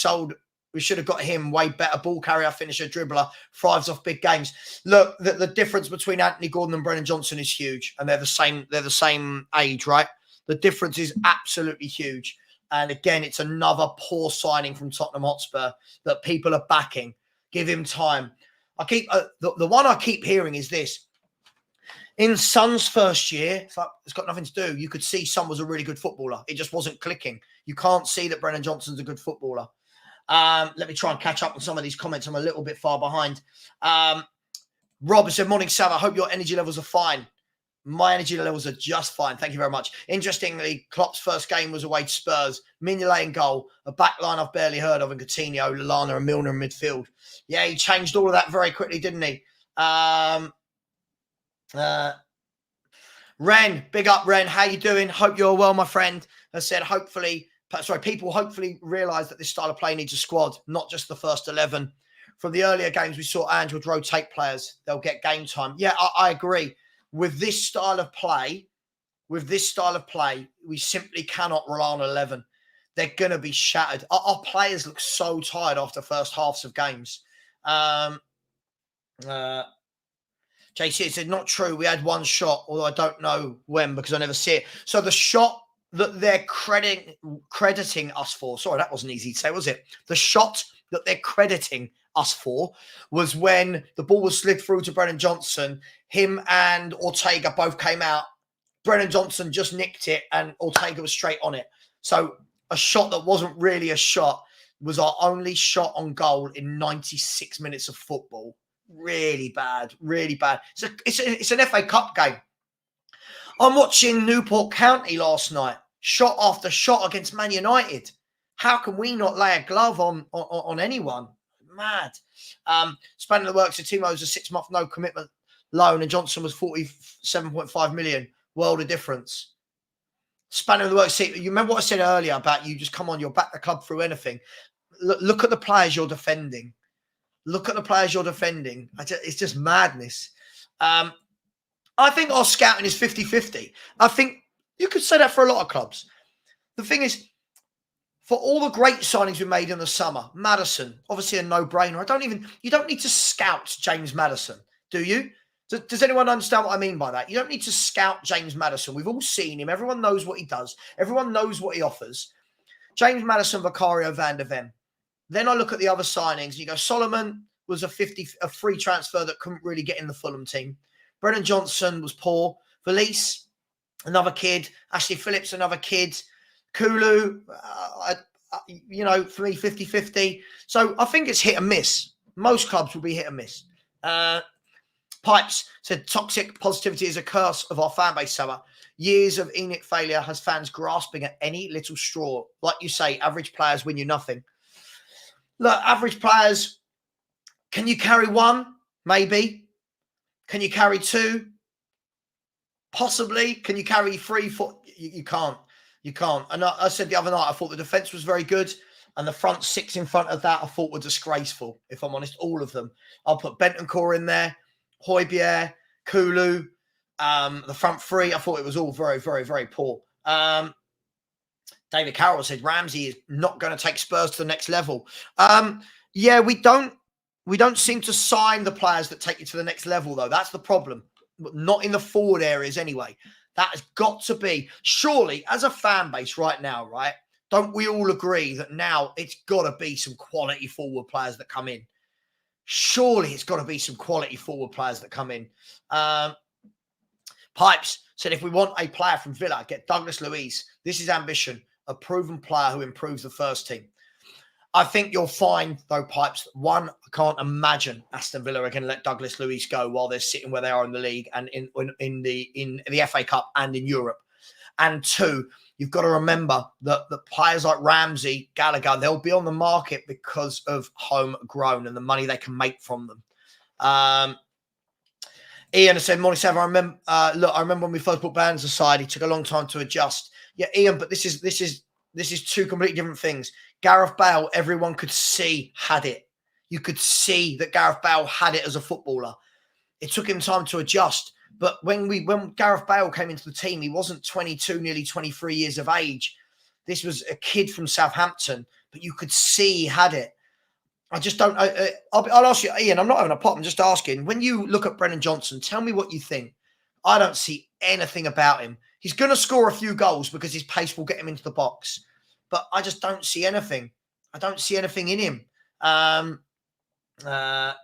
have got him way better ball carrier, finisher, dribbler, thrives off big games. Look, the difference between Anthony Gordon and Brennan Johnson is huge, and they're the same age, right? The difference is absolutely huge. And again, it's another poor signing from Tottenham Hotspur that people are backing. Give him time. The one I keep hearing is this. In Son's first year, it's got nothing to do. You could see Son was a really good footballer. It just wasn't clicking. You can't see that Brennan Johnson's a good footballer. Let me try and catch up on some of these comments. I'm a little bit far behind. Rob said, morning, Savva. I hope your energy levels are fine. My energy levels are just fine. Thank you very much. Interestingly, Klopp's first game was away to Spurs. Mignolet in goal. A back line I've barely heard of in Coutinho, Lallana and Milner in midfield. Yeah, he changed all of that very quickly, didn't he? Ren, big up, Ren. How you doing? Hope you're well, my friend. Has said, people hopefully realise that this style of play needs a squad, not just the first 11. From the earlier games, we saw Ange would rotate players. They'll get game time. Yeah, I agree. With this style of play, we simply cannot rely on 11. They're going to be shattered. Our players look so tired after first halves of games. JC said, not true. We had one shot, although I don't know when because I never see it. So the shot that they're crediting us for, sorry, that wasn't easy to say, was it? The shot that they're crediting us four, was when the ball was slid through to Brennan Johnson. Him and Ortega both came out. Brennan Johnson just nicked it and Ortega was straight on it. So a shot that wasn't really a shot was our only shot on goal in 96 minutes of football. Really bad, really bad. It's an FA Cup game. I'm watching Newport County last night, shot after shot against Man United. How can we not lay a glove on anyone? Mad. Spanning the works of Timo was a 6-month no commitment loan and Johnson was 47.5 million. World of difference. Spanning the works. See, you remember what I said earlier about you just come on, you'll back the club through anything. Look at the players you're defending. Look at the players you're defending. It's just madness. I think our scouting is 50-50. I think you could say that for a lot of clubs. The thing is, for all the great signings we made in the summer, Maddison, obviously a no-brainer. You don't need to scout James Maddison, do you? Does anyone understand what I mean by that? You don't need to scout James Maddison. We've all seen him. Everyone knows what he does. Everyone knows what he offers. James Maddison, Vicario, Van der Ven. Then I look at the other signings. And you go, Solomon was a free transfer that couldn't really get in the Fulham team. Brennan Johnson was poor. Valise, another kid. Ashley Phillips, another kid. Kulu, for me, 50-50. So I think it's hit and miss. Most clubs will be hit and miss. Pipes said, toxic positivity is a curse of our fan base, Savva. Years of ENIC failure has fans grasping at any little straw. Like you say, average players win you nothing. Look, average players, can you carry one? Maybe. Can you carry two? Possibly. Can you carry 3, 4? You can't. You can't. And I said the other night, I thought the defence was very good. And the front 6 in front of that, I thought were disgraceful, if I'm honest, all of them. I'll put Bentancur in there, Højbjerg, Kulu, the front 3. I thought it was all very, very, very poor. David Carroll said Ramsey is not going to take Spurs to the next level. Yeah, we don't seem to sign the players that take you to the next level, though. That's the problem. Not in the forward areas anyway. That has got to be, surely, as a fan base right now, right? Don't we all agree that now it's got to be some quality forward players that come in? Surely it's got to be some quality forward players that come in. Pipes said, if we want a player from Villa, get Douglas Luiz. This is ambition. A proven player who improves the first team. I think you'll find, though, Pipes, one, I can't imagine Aston Villa are going to let Douglas Luiz go while they're sitting where they are in the league and in the FA Cup and in Europe. And two, you've got to remember that the players like Ramsey, Gallagher, they'll be on the market because of homegrown and the money they can make from them. Ian has said, morning, Savva, I remember when we first put bands aside, it took a long time to adjust. Yeah, Ian, but this is two completely different things. Gareth Bale, everyone could see, had it. You could see that Gareth Bale had it as a footballer. It took him time to adjust. But when Gareth Bale came into the team, he wasn't 22, nearly 23 years of age. This was a kid from Southampton, but you could see he had it. I just don't. I'll ask you, Ian. I'm not having a pop. I'm just asking. When you look at Brennan Johnson, tell me what you think. I don't see anything about him. He's going to score a few goals because his pace will get him into the box. But I just don't see anything. I don't see anything in him. So I'm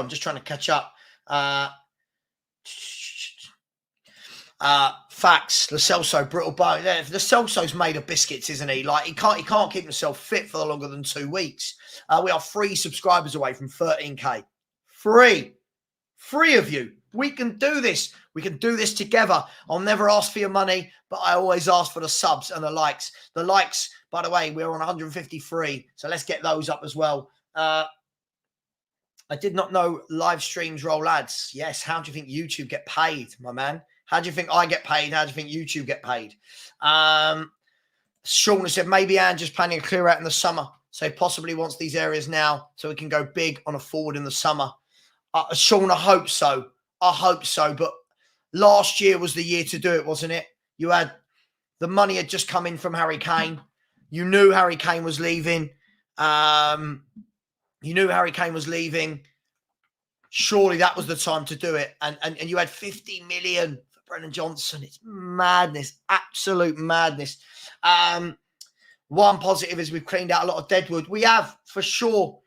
just trying to catch up. Facts. Lo Celso, brittle bone. Yeah, Lo Celso's made of biscuits, isn't he? Like he can't keep himself fit for longer than 2 weeks. We are 3 subscribers away from 13k. 3 of you. We can do this. We can do this together. I'll never ask for your money, but I always ask for the subs and the likes. The likes, by the way, we're on 153, so let's get those up as well. I did not know live streams roll ads. Yes, how do you think YouTube get paid, my man? How do you think I get paid? How do you think YouTube get paid? Sean has said, maybe Ange is planning a clear out in the summer, so he possibly wants these areas now so he can go big on a forward in the summer. Sean, I hope so. I hope so, but last year was the year to do it, wasn't it? You had the money had just come in from Harry Kane. You knew Harry Kane was leaving. Surely that was the time to do it. And you had 50 million for Brennan Johnson. It's madness, absolute madness. One positive is we've cleaned out a lot of deadwood. We have, for sure.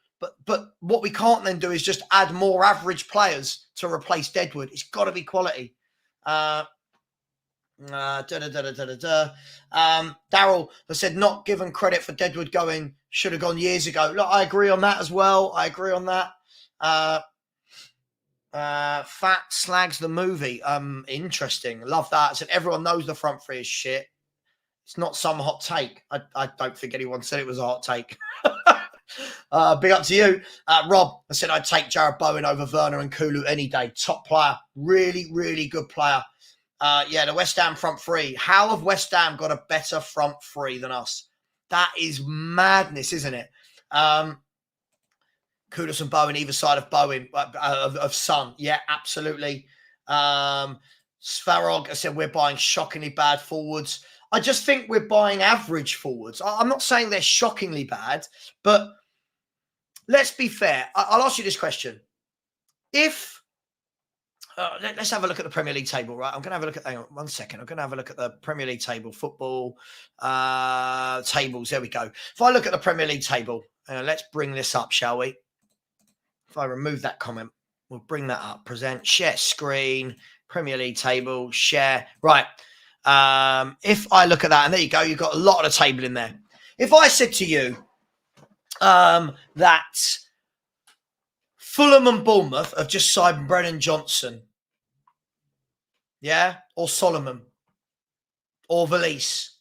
But what we can't then do is just add more average players to replace Deadwood. It's got to be quality. Daryl has said not given credit for Deadwood going, should have gone years ago. Look, I agree on that as well. I agree on that. Fat slags the movie. Interesting. Love that. I said everyone knows the front three is shit. It's not some hot take. I don't think anyone said it was a hot take. Big up to you. Rob, I said I'd take Jared Bowen over Werner and Kulu any day. Top player. Really, really good player. The West Ham front three. How have West Ham got a better front three than us? That is madness, isn't it? Kudus and Bowen, either side of Bowen, of Son. Yeah, absolutely. Svarog, I said we're buying shockingly bad forwards. I just think we're buying average forwards. I'm not saying they're shockingly bad, but let's be fair. I'll ask you this question. If, let's have a look at the Premier League table, right? I'm going to have a look at, hang on 1 second. I'm going to have a look at the Premier League table, football tables. There we go. If I look at the Premier League table, let's bring this up, shall we? If I remove that comment, we'll bring that up. Present, share screen, Premier League table, share. Right. If I look at that, and there you go, you've got a lot of the table in there. If I said to you that Fulham and Bournemouth have just signed Brennan Johnson, yeah, or Solomon, or Valise,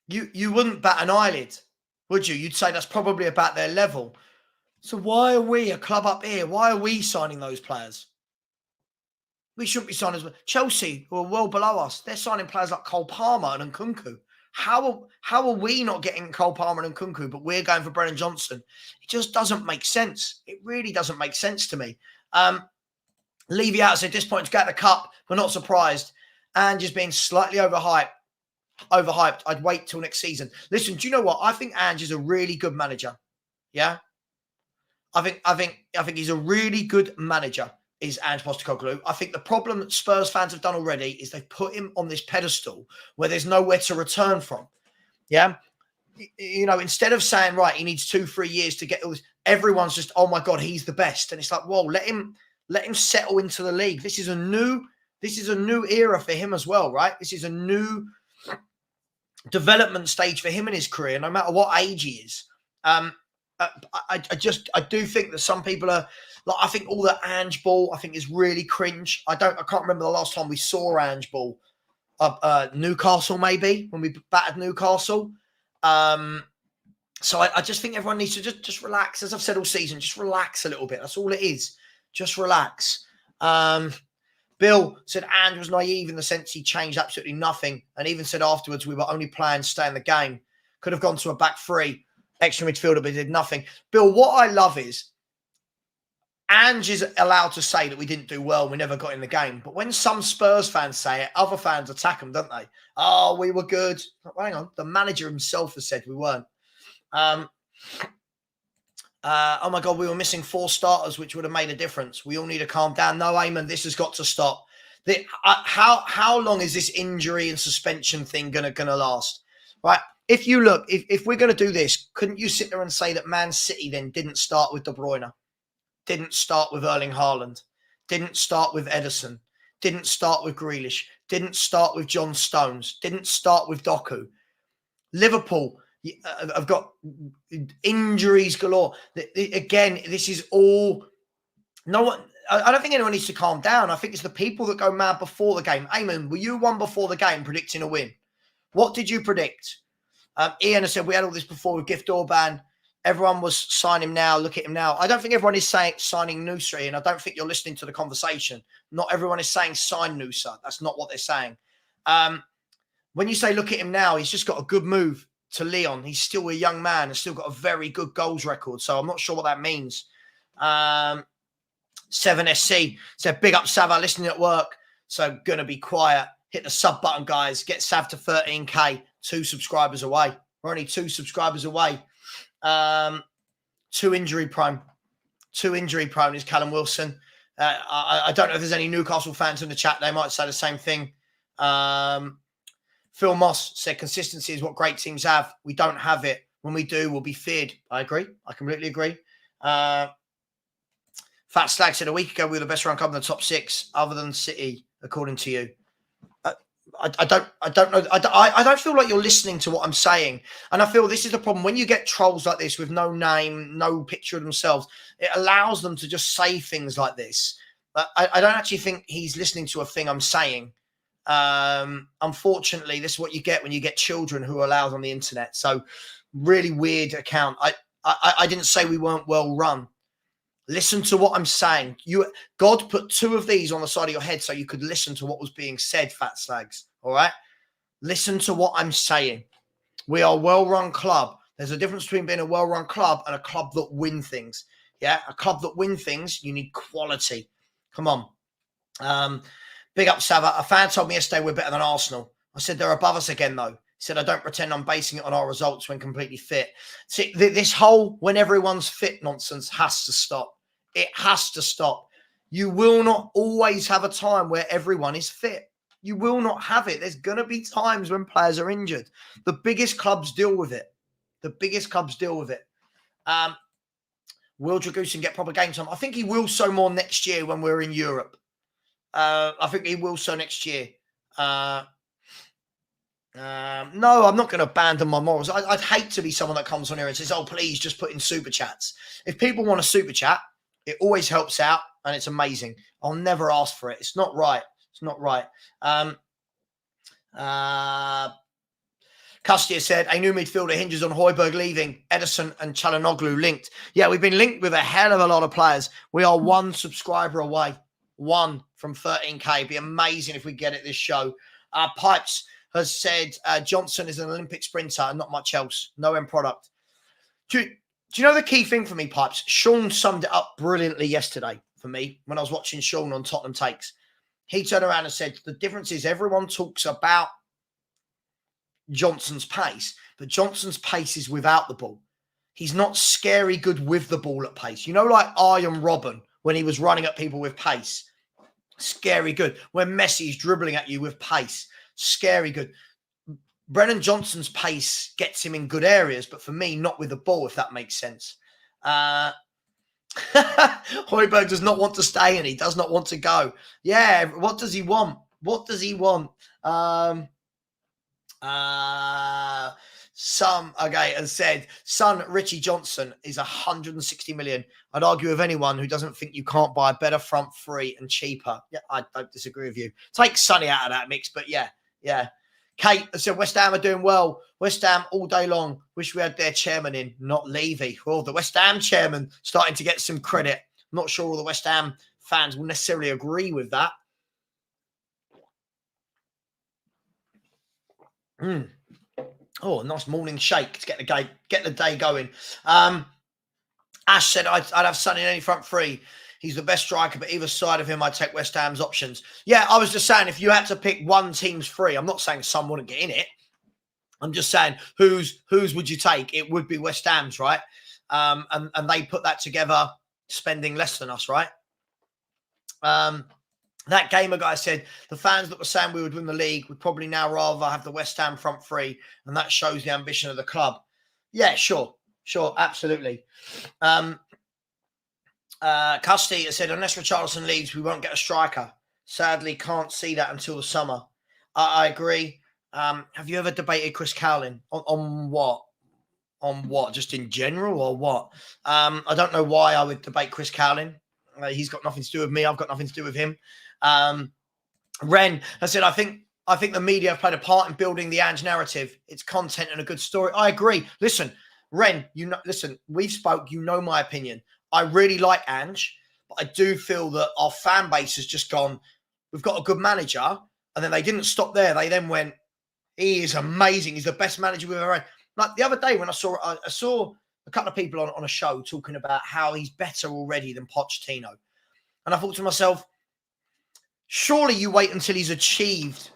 you wouldn't bat an eyelid, would you? You'd say that's probably about their level. So why are we, a club up here, why are we signing those players? We shouldn't be signing. Chelsea, who are well below us, they're signing players like Cole Palmer and Nkunku. How are we not getting Cole Palmer and Nkunku, but we're going for Brennan Johnson? It just doesn't make sense. It really doesn't make sense to me. Levy out said, at this point to get the cup, we're not surprised. And just being slightly overhyped. I'd wait till next season. Listen, do you know what? I think Ange is a really good manager. Yeah? I think he's a really good manager, is Ange Postecoglou. I think the problem that Spurs fans have done already is they've put him on this pedestal where there's nowhere to return from. Yeah? You know, instead of saying, right, he needs 2-3 years to get all this, everyone's just, oh my God, he's the best. And it's like, whoa, let him settle into the league. This is a new era for him as well, right? This is a new development stage for him in his career, no matter what age he is. I do think that some people are like, I think all the Ange ball, I think is really cringe. I can't remember the last time we saw Ange ball. Newcastle, maybe, when we battered Newcastle. So I just think everyone needs to just relax. As I've said all season, just relax a little bit. That's all it is. Just relax. Bill said Ange was naive in the sense he changed absolutely nothing, and even said afterwards we were only playing to stay in the game. Could have gone to a back three, extra midfielder, but did nothing. Bill, what I love is Ange is allowed to say that we didn't do well, we never got in the game. But when some Spurs fans say it, other fans attack them, don't they? Oh, we were good. Well, hang on. The manager himself has said we weren't. Oh, my God, we were missing 4 starters, which would have made a difference. We all need to calm down. No, Eamon, this has got to stop. How long is this injury and suspension thing going to last? Right? If you look, if we're going to do this, couldn't you sit there and say that Man City then didn't start with De Bruyne? Didn't start with Erling Haaland, didn't start with Ederson, didn't start with Grealish, didn't start with John Stones, didn't start with Doku. Liverpool have got injuries galore. Again, this is all... No one. I don't think anyone needs to calm down. I think it's the people that go mad before the game. Eamon, were you one before the game predicting a win? What did you predict? Ian has said we had all this before with Gift Orban. Everyone was sign him now, look at him now. I don't think everyone is saying signing Nusa, and I don't think you're listening to the conversation. Not everyone is saying sign Nusa. That's not what they're saying. When you say look at him now, he's just got a good move to Lyon. He's still a young man and still got a very good goals record. So I'm not sure what that means. 7SC said, big up Savva, listening at work. So going to be quiet. Hit the sub button, guys. Get Sav to 13K. 2 subscribers away. We're only 2 subscribers away. 2 injury prone. 2 injury prone is Callum Wilson. I don't know if there's any Newcastle fans in the chat. They might say the same thing. Phil Moss said consistency is what great teams have. We don't have it. When we do, we'll be feared. I agree. I completely agree. Fat Slag said a week ago we were the best run club in the top 6, other than City, according to you. I don't know. I don't feel like you're listening to what I'm saying. And I feel this is the problem. When you get trolls like this with no name, no picture of themselves, it allows them to just say things like this. I don't actually think he's listening to a thing I'm saying. Unfortunately, this is what you get when you get children who are allowed on the internet. So really weird account. I didn't say we weren't well run. Listen to what I'm saying. God put 2 of these on the side of your head so you could listen to what was being said, Fat Slags. All right? Listen to what I'm saying. We are a well-run club. There's a difference between being a well-run club and a club that win things. Yeah? A club that win things, you need quality. Come on. Big up, Savva. A fan told me yesterday we're better than Arsenal. I said they're above us again, though. He said, I don't pretend I'm basing it on our results when completely fit. See, this whole when everyone's fit nonsense has to stop. It has to stop. You will not always have a time where everyone is fit. You will not have it. There's going to be times when players are injured. The biggest clubs deal with it. The biggest clubs deal with it. Will Dragusin get proper game time? I think he will so more next year when we're in Europe. I think he will so next year. No, I'm not going to abandon my morals. I'd hate to be someone that comes on here and says, oh, please just put in super chats. If people want a super chat, it always helps out and it's amazing. I'll never ask for it. It's not right. It's not right. Custia said, a new midfielder hinges on Højbjerg leaving, Edison and Çalhanoğlu linked. Yeah, we've been linked with a hell of a lot of players. We are 1 subscriber away. 1 from 13K. It'd be amazing if we get it this show. Pipes has said Johnson is an Olympic sprinter and not much else. No end product. Do you know the key thing for me, Pipes? Sean summed it up brilliantly yesterday for me when I was watching Sean on Tottenham Takes. He turned around and said, the difference is everyone talks about Johnson's pace, but Johnson's pace is without the ball. He's not scary good with the ball at pace. You know, like Arjen Robben when he was running at people with pace. Scary good. When Messi's dribbling at you with pace. Scary good. Brennan Johnson's pace gets him in good areas, but for me, not with the ball, if that makes sense. Højbjerg does not want to stay and he does not want to go. Yeah, what does he want? What does he want? Has said, son Richie Johnson is 160 million. I'd argue with anyone who doesn't think you can't buy a better front three and cheaper. Yeah, I don't disagree with you. Take Sonny out of that mix, but yeah. Kate said, West Ham are doing well. West Ham all day long. Wish we had their chairman in, not Levy. Well, the West Ham chairman starting to get some credit. I'm not sure all the West Ham fans will necessarily agree with that. Oh, a nice morning shake to get the day going. Ash said, I'd have Sonny in any front three. He's the best striker, but either side of him, I'd take West Ham's options. Yeah, I was just saying, if you had to pick one team's three, I'm not saying Son wouldn't get in it. I'm just saying, whose would you take? It would be West Ham's, right? And they put that together, spending less than us, right? That gamer guy said, the fans that were saying we would win the league would probably now rather have the West Ham front three, and that shows the ambition of the club. Yeah, sure, absolutely. Custy said, unless Richarlison leaves, we won't get a striker. Sadly, can't see that until the summer. I agree. Have you ever debated Chris Cowling? On what? On what? Just in general or what? I don't know why I would debate Chris Cowling. He's got nothing to do with me. I've got nothing to do with him. Ren has said, I think the media have played a part in building the Ange narrative. It's content and a good story. I agree. Listen, Ren, we've spoke. You know my opinion. I really like Ange, but I do feel that our fan base has just gone, we've got a good manager. And then they didn't stop there. They then went, he is amazing. He's the best manager we've ever had. Like the other day when I saw a couple of people on a show talking about how he's better already than Pochettino. And I thought to myself, surely you wait until he's achieved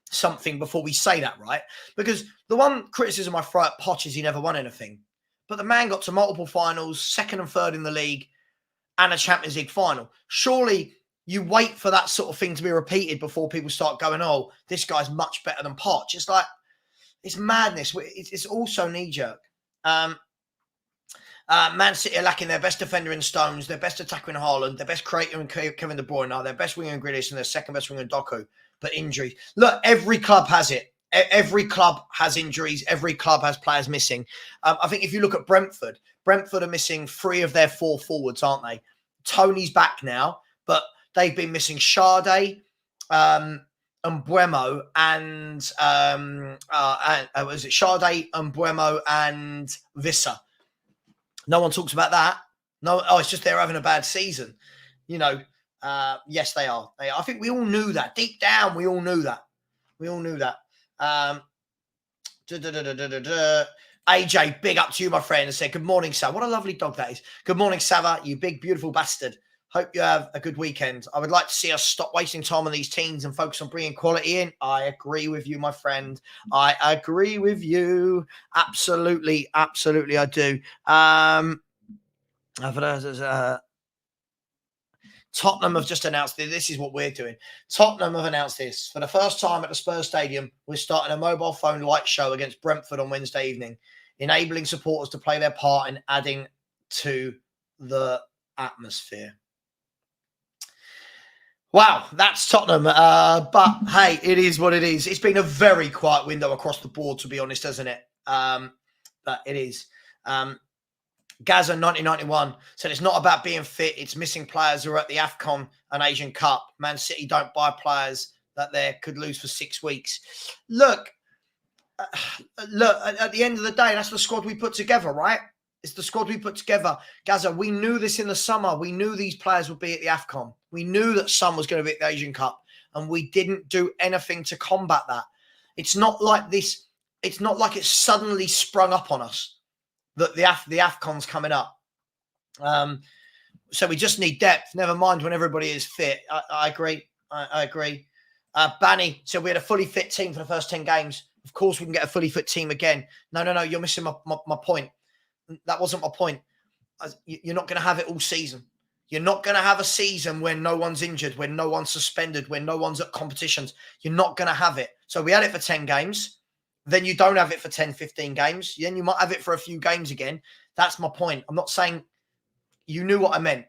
something before we say that, right? Because the one criticism I throw at Poch is he never won anything. But the man got to multiple finals, second and third in the league, and a Champions League final. Surely you wait for that sort of thing to be repeated before people start going, oh, this guy's much better than Poch. It's like, it's madness. It's also knee-jerk. Man City are lacking their best defender in Stones, their best attacker in Haaland, their best creator in Kevin De Bruyne, their best winger in Grealish, and their second best winger in Doku. But injury. Look, every club has it. Every club has injuries. Every club has players missing. I think if you look at Brentford are missing 3 of their 4 forwards, aren't they? Tony's back now, but they've been missing Sade, Mbuemo, and was it Sade, Mbuemo, and Vissa? No one talks about that. No, it's just they're having a bad season. Yes, they are. I think we all knew that. Deep down, we all knew that. AJ, big up to you, my friend, and said, good morning, Savva. What a lovely dog that is. Good morning, Savva, you big, beautiful bastard. Hope you have a good weekend. I would like to see us stop wasting time on these teams and focus on bringing quality in. I agree with you, my friend. I agree with you. Absolutely, I do. Tottenham have just announced this is what we're doing. Tottenham have announced this. For the first time at the Spurs Stadium, we're starting a mobile phone light show against Brentford on Wednesday evening, enabling supporters to play their part in adding to the atmosphere. Wow, that's Tottenham. But hey, it is what it is. It's been a very quiet window across the board, to be honest, hasn't it? But it is. Gaza 1991 said it's not about being fit. It's missing players who are at the AFCON and Asian Cup. Man City don't buy players that they could lose for 6 weeks. Look, at the end of the day, that's the squad we put together, right? It's the squad we put together. Gaza, we knew this in the summer. We knew these players would be at the AFCON. We knew that some was going to be at the Asian Cup, and we didn't do anything to combat that. It's not like this. It's not like it suddenly sprung up on us that the AFCON's coming up. So we just need depth. Never mind when everybody is fit. I agree. I agree. Banny said we had a fully fit team for the first 10 games. Of course we can get a fully fit team again. No. You're missing my point. That wasn't my point. You're not going to have it all season. You're not going to have a season when no one's injured, when no one's suspended, when no one's at competitions. You're not going to have it. So we had it for 10 games. Then you don't have it for 10, 15 games. Then you might have it for a few games again. That's my point. I'm not saying you knew what I meant.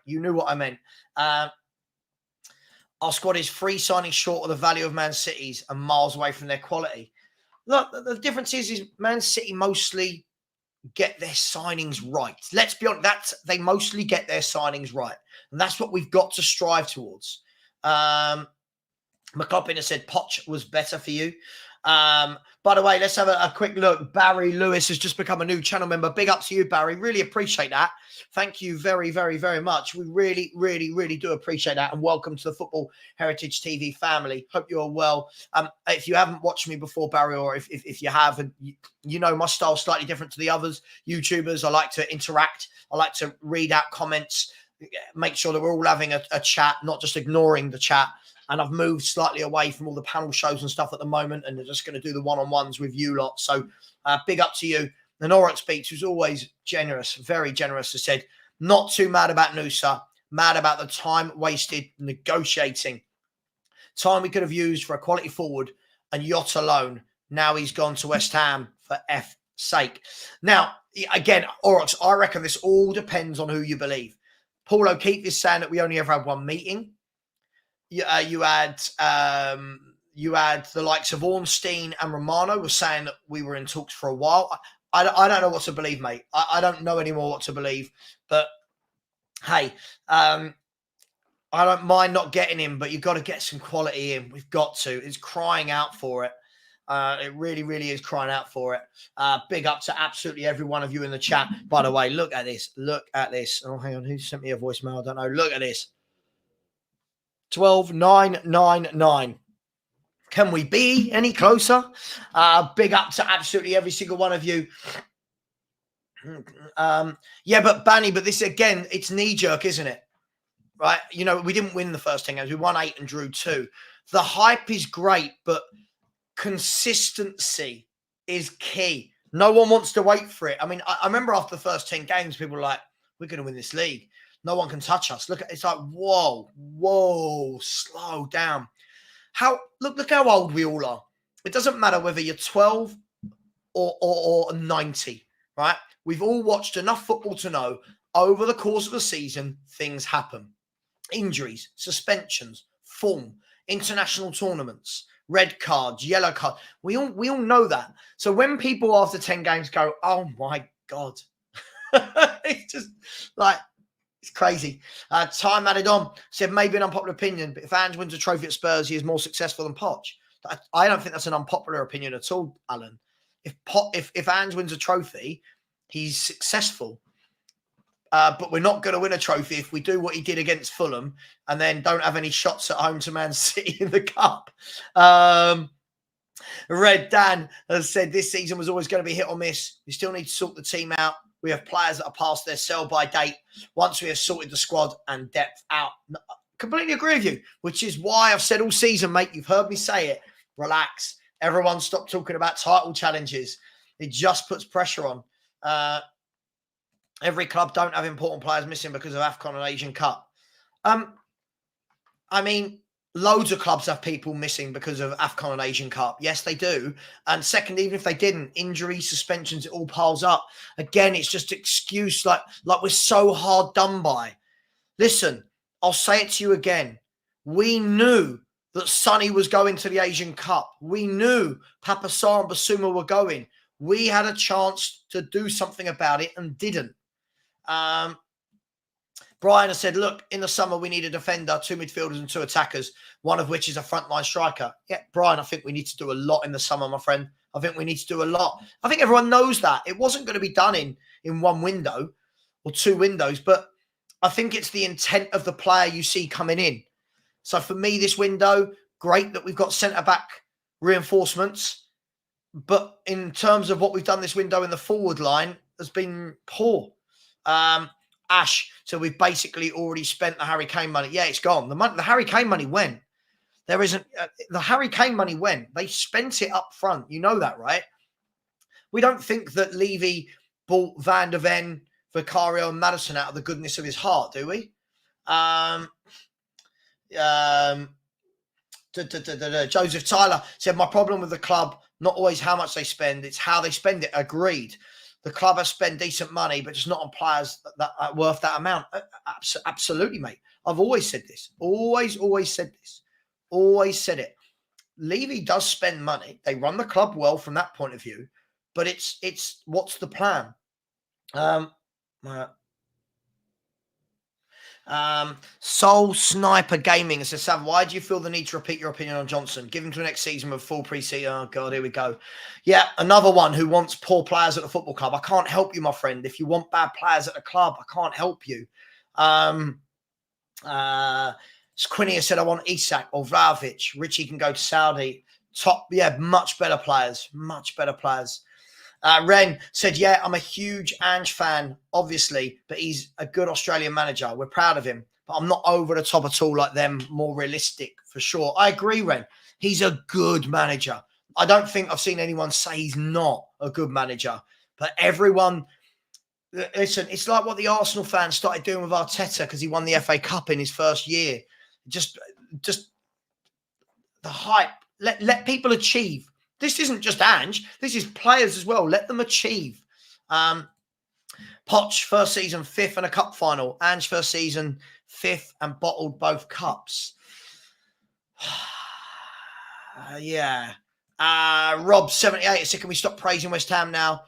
Our squad is 3 signings short of the value of Man City's and miles away from their quality. Look, the difference is Man City mostly get their signings right. Let's be honest, they mostly get their signings right. And that's what we've got to strive towards. McLaughlin has said Poch was better for you. By the way, let's have a quick look. Barry Lewis has just become a new channel member. Big up to you, Barry. Really appreciate that. Thank you very, very, very much. We really, really, really do appreciate that. And welcome to the Football Heritage TV family. Hope you're well. If you haven't watched me before, Barry, or if you have, and you know my style is slightly different to the others YouTubers. I like to interact. I like to read out comments, make sure that we're all having a chat, not just ignoring the chat. And I've moved slightly away from all the panel shows and stuff at the moment, and they're just going to do the one-on-ones with you lot. So big up to you. And Oryx Beats, who's always generous, very generous, has said, not too mad about Nusa, mad about the time wasted negotiating. Time we could have used for a quality forward and Yacht alone. Now he's gone to West Ham for F's sake. Now, again, Oryx, I reckon this all depends on who you believe. Paul O'Keefe is saying that we only ever had one meeting. You had the likes of Ornstein and Romano were saying that we were in talks for a while. I don't know what to believe, mate. I don't know anymore what to believe. But hey, I don't mind not getting him, but you've got to get some quality in. We've got to. It's crying out for it. It really, really is crying out for it. Big up to absolutely every one of you in the chat. By the way, look at this. Look at this. Oh, hang on. Who sent me a voicemail? I don't know. Look at this. 12999. Can we be any closer? Big up to absolutely every single one of you. Yeah, but Banny, but this again, it's knee-jerk, isn't it? Right? You know, we didn't win the first 10 games. We won 8 and drew 2. The hype is great, but consistency is key. No one wants to wait for it. I mean, I remember after the first 10 games, people were like, we're going to win this league. No one can touch us. Look, it's like, whoa, slow down. Look how old we all are. It doesn't matter whether you're 12 or 90, right? We've all watched enough football to know over the course of a season, things happen. Injuries, suspensions, form, international tournaments, red cards, yellow cards. We all know that. So when people after 10 games go, oh my God, it's just like, it's crazy. Time added on, said maybe an unpopular opinion, but if Ange wins a trophy at Spurs, he is more successful than Poch. I don't think that's an unpopular opinion at all, Alan. If Ange wins a trophy, he's successful. But we're not going to win a trophy if we do what he did against Fulham and then don't have any shots at home to Man City in the Cup. Red Dan has said this season was always going to be hit or miss. We still need to sort the team out. We have players that are past their sell-by date. Once we have sorted the squad and depth out. Completely agree with you, which is why I've said all season, mate, you've heard me say it. Relax. Everyone stop talking about title challenges. It just puts pressure on. Every club don't have important players missing because of AFCON and Asian Cup. I mean, loads of clubs have people missing because of AFCON and Asian Cup. Yes, they do. And second, even if they didn't, injuries, suspensions, it all piles up. Again, it's just excuse like we're so hard done by. Listen, I'll say it to you again. We knew that Sonny was going to the Asian Cup. We knew Papasar and Basuma were going. We had a chance to do something about it and didn't. Brian has said, look, in the summer, we need a defender, 2 midfielders and 2 attackers, one of which is a frontline striker. Yeah, Brian, I think we need to do a lot in the summer, my friend. I think we need to do a lot. I think everyone knows that. It wasn't going to be done in one window or 2 windows, but I think it's the intent of the player you see coming in. So for me, this window, great that we've got centre-back reinforcements, but in terms of what we've done this window in the forward line has been poor. Ash, so we've basically already spent the Harry Kane money. Yeah, it's gone. The Harry Kane money went. There isn't the Harry Kane money went. They spent it up front. You know that, right? We don't think that Levy bought Van der Ven, Vicario, and Maddison out of the goodness of his heart, do we? Joseph Tyler said, my problem with the club, not always how much they spend, it's how they spend it. Agreed. The club has spent decent money, but just not on players that are worth that amount. Absolutely, mate. I've always said this. Always said this. Always said it. Levy does spend money. They run the club well from that point of view, but it's what's the plan? Soul Sniper Gaming says, Savva, why do you feel the need to repeat your opinion on Johnson? Give him to the next season with full pre-season. Oh, God, here we go. Yeah, another one who wants poor players at the football club. I can't help you, my friend. If you want bad players at the club, I can't help you. Quinny has said, I want Isak or Vlahovic. Richie can go to Saudi. Much better players. Much better players. Ren said, yeah, I'm a huge Ange fan, obviously, but he's a good Australian manager. We're proud of him, but I'm not over the top at all like them, more realistic for sure. I agree, Ren. He's a good manager. I don't think I've seen anyone say he's not a good manager, but everyone, listen, it's like what the Arsenal fans started doing with Arteta because he won the FA Cup in his first year. Just the hype. Let people achieve. This isn't just Ange. This is players as well. Let them achieve. Poch, first season, 5th and a cup final. Ange, first season, 5th and bottled both cups. Yeah. Rob, 78, said, can we stop praising West Ham now?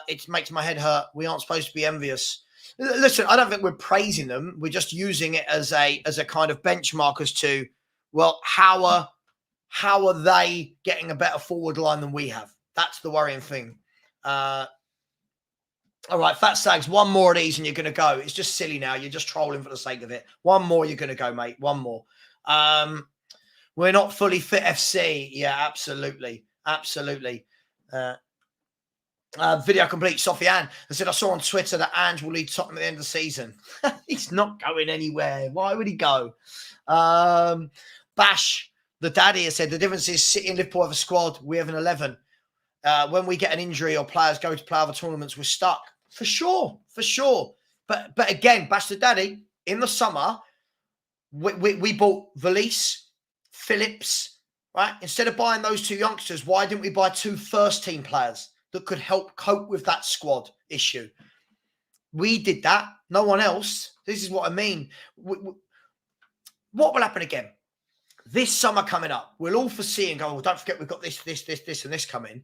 It makes my head hurt. We aren't supposed to be envious. Listen, I don't think we're praising them. We're just using it as a kind of benchmark as to, well, how are they getting a better forward line than we have? That's the worrying thing. All right, Fat Sags, one more of these and you're going to go. It's just silly now. You're just trolling for the sake of it. One more, you're going to go, mate. One more. We're not fully fit FC. Yeah, absolutely. Absolutely. Video complete. Sofiane. I said, I saw on Twitter that Ange will lead Tottenham at the end of the season. He's not going anywhere. Why would he go? Bash. The daddy has said the difference is City and Liverpool have a squad. We have an 11. When we get an injury or players go to play other tournaments, we're stuck. For sure. But again, Bash the daddy, in the summer, we bought Valise, Phillips, right? Instead of buying those 2 youngsters, why didn't we buy 2 first-team players? that could help cope with that squad issue. We did that. No one else. This is what I mean. What will happen again? This summer coming up, we'll all foresee and go, well, don't forget we've got this, and this coming.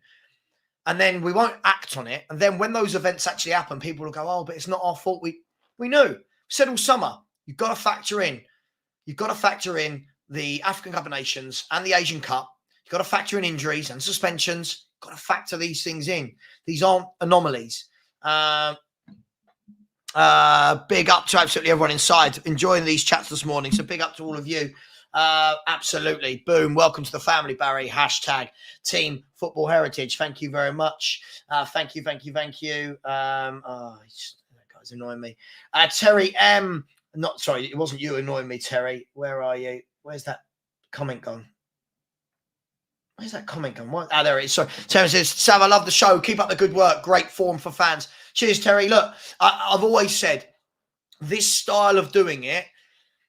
And then we won't act on it. And then when those events actually happen, people will go, oh, but it's not our fault. We knew. We said all summer, you've got to factor in. You've got to factor in the African Cup of Nations and the Asian Cup. You've got to factor in injuries and suspensions. You've got to factor these things in. These aren't anomalies. Big up to absolutely everyone inside enjoying these chats this morning. So big up to all of you. Absolutely. Boom. Welcome to the family, Barry. Hashtag Team Football Heritage. Thank you very much. Thank you. That guy's annoying me. Terry M. Sorry, it wasn't you annoying me, Terry. Where are you? Where's that comment gone? Where's that comment gone? What? There it is. Sorry. Terry says, Sav, I love the show. Keep up the good work. Great form for fans. Cheers, Terry. Look, I've always said this style of doing it,